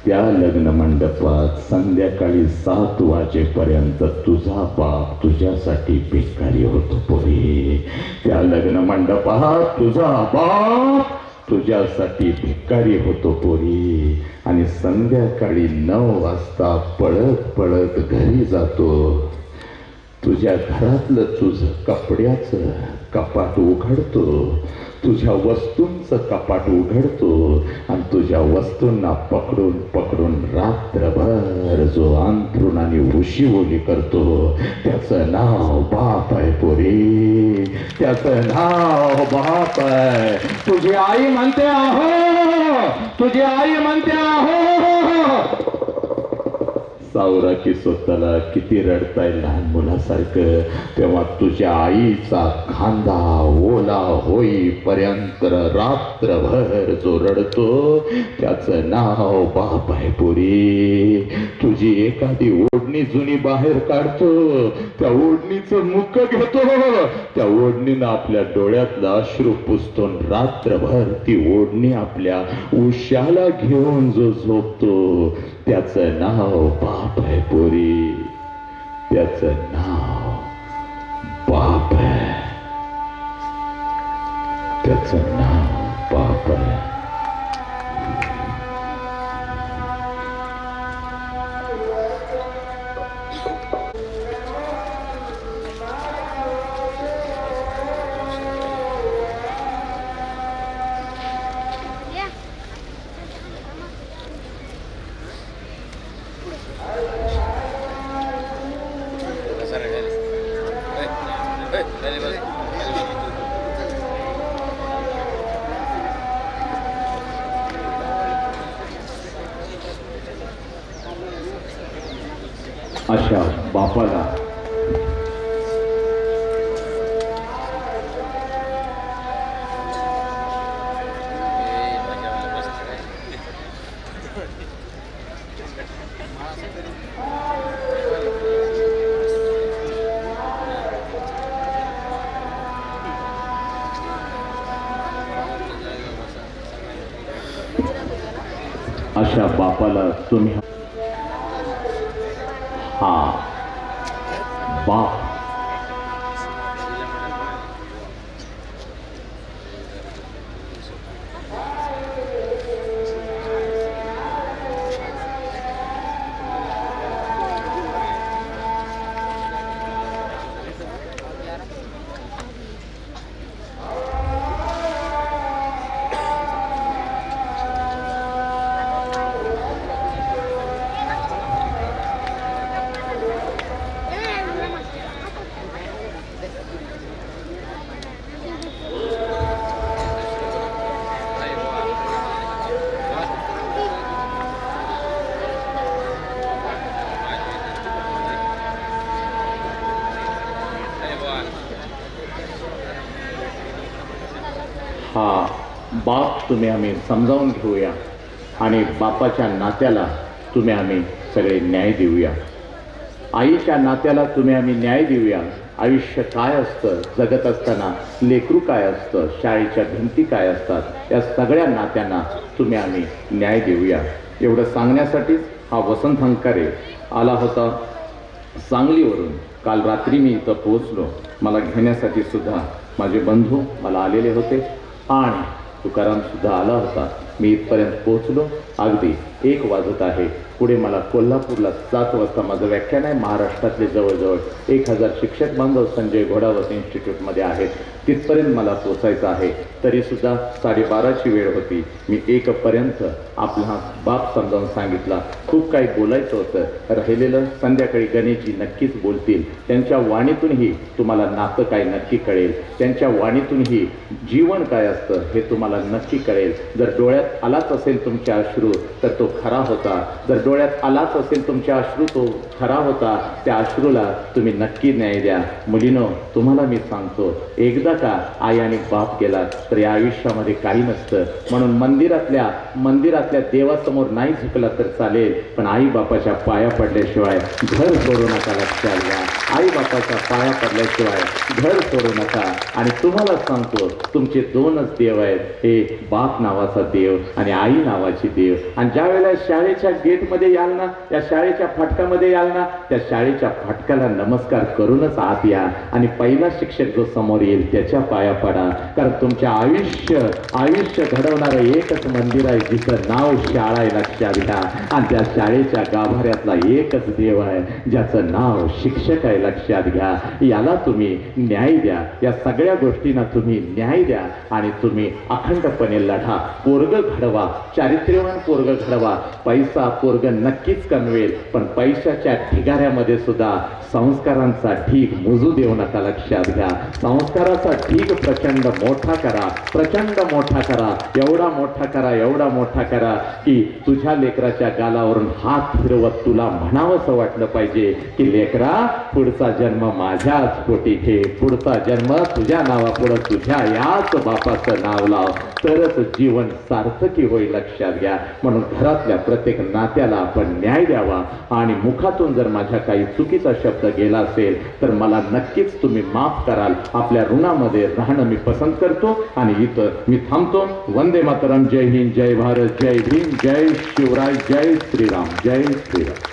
त्या लग्न मंडपात संध्याकाळी 7 वाजेपर्यंत तुझा बाप तुझ्यासाठी भिकारी होतो पोरी. त्या लग्न मंडपात तुझा बाप तुझ्यासाठी भिकारी होतो पोरी. आणि संध्याकाळी 9 वाजता पळत पळत घरी जातो. तुझ्या घरातलं तुझं कपड्याचं कपाट उघडतो, तुझ्या वस्तूंचं कपाट उघडतो आणि तुझ्या वस्तूंना पकडून पकडून रात्रभर जो अंथरूण आणि उशीवोली करतो त्याचं नाव बाप आहे पोरी, त्याचं नाव बाप आहे. तुझी आई म्हणते आहो, तुझी आई म्हणते आहो. सावरा की स्वतःला किती रडताय लहान मुलासारखं. तेव्हा तुझ्या आईचा खांदा ओला होईपर्यंत रात्रभर जो रडतो त्याचं नाव बाप आहे पोरी. तुझी एखादी ओढणी जुनी बाहेर काढतो, त्या ओढणीचं मुख घेतो, त्या ओढणीनं आपल्या डोळ्यातलं अश्रू पुसतो, रात्रभर ती ओढणी आपल्या उशाला घेऊन जो झोपतो त्याचं नाव बाप आहे पोरी, त्याचं नाव बाप आहे, त्याचं नाव बाप आहे. अशा बापाला अशा बापाला तुम्ही हा बाप हा बाप तुम्ही आम्ही समजावून घेऊया आणि बापाच्या नात्याला तुम्ही आम्ही सगळे न्याय देऊया. आईच्या नात्याला तुम्ही आम्ही न्याय देऊया. आयुष्य काय असतं, जगत असताना लेकरू काय असतं, शाळेच्या भिंती काय असतात, या सगळ्या नात्यांना तुम्ही आम्ही न्याय देऊया. एवढं सांगण्यासाठीच हा वसंत हंकारे आला होता सांगलीवरून. काल रात्री मी इथं पोहोचलो. मला घेण्यासाठी सुद्धा माझे बंधू मला आलेले होते आणि तुकाराम सुद्धा आला होता. मी इथपर्यंत पोहोचलो. अगदी 1 वाजत आहे. पुढे मला कोल्हापूरला 7 वाजता माझं व्याख्यान आहे. महाराष्ट्रातले जवळजवळ 1000 शिक्षक बांधव संजय घोडावत इन्स्टिट्यूटमध्ये आहेत. तिथपर्यंत मला पोचायचं आहे. तरीसुद्धा 12:30ची वेळ होती. मी 1 पर्यंत आपला बाप समजावून सांगितला. खूप काही बोलायचं होतं राहिलेलं. संध्याकाळी गणेशजी नक्कीच बोलतील. त्यांच्या वाणीतूनही तुम्हाला नातं काय नक्की कळेल. त्यांच्या वाणीतूनही जीवन काय असतं हे तुम्हाला नक्की कळेल. जर डोळ्यात आलाच असेल तुमच्या अश्रू तर तो खरा होता. जर डोळ्यात आलाच असेल तुमच्या अश्रू तो खरा होता. त्या अश्रूला तुम्ही नक्की न्याय द्या. मुलीनो, तुम्हाला मी सांगतो, एकदा का आई आणि बाप गेला तर या आयुष्यामध्ये काही नसतं. म्हणून मंदिरातल्या देवासमोर नाही झुकला तर चालेल, पण आई बापाच्या पाया पडल्याशिवाय घर सोडू नका. लक्षात घ्या, आई बापाच्या पाया पडल्याशिवाय घर सोडू नका. आणि तुम्हाला सांगतो, तुमचे 2च देव आहेत. हे बाप नावाचा देव आणि आई नावाची देव. आणि ज्या वेळेला शाळेच्या गेटमध्ये याल ना, या शाळेच्या फाटकामध्ये याल ना, त्या शाळेच्या फाटकाला नमस्कार करूनच आत या आणि पहिला शिक्षक जो समोर येईल त्याच्या पाया पडा. कारण तुमच्या आयुष्य घडवणारं एकच मंदिर आहे जिचं नाव शाळा आहे. लक्षात घ्या. आणि त्या शाळेच्या गाभाऱ्यातला एकच देव आहे ज्याचं नाव शिक्षक आहे. लक्षात घ्या. याला तुम्ही न्याय द्या. या सगळ्या गोष्टींना तुम्ही न्याय द्या आणि तुम्ही अखंडपणे लढा. पोरग घडवा, चारित्र्यवान पोरग घडवा. पैसा पोरग नक्कीच कमवेल, पण पैशाच्या ढिगाऱ्यामध्ये सुद्धा संस्कारांचा ढीग मुजू देऊ नका. लक्षात घ्या. संस्काराचा ढीग प्रचंड मोठा करा, प्रचंड मोठा करा. एवढा मोठा करा की तुझ्या लेकराच्या गालावरून हात फिरवत तुला म्हणावंसं वाटलं पाहिजे की लेकरा, पुढचा जन्म माझ्याच पोटी घे. पुढचा जन्म तुझ्या नावापुढं तुझ्या याच बापाचं नाव लाव, तरच जीवन सार्थकी होईल. लक्षात घ्या. म्हणून घरातल्या प्रत्येक नात्याला आपण न्याय द्यावा. आणि मुखातून जर माझ्या काही चुकीचा शब्द गेला असेल तर मला नक्कीच तुम्ही माफ कराल. आपल्या ऋणामध्ये राहणं मी पसंत करतो आणि इथं मी थांबतो. वंदे मातरम. जय हिंद, जय भारत, जय भीम, जय शिवराय, जय श्रीराम, जय श्रीराम.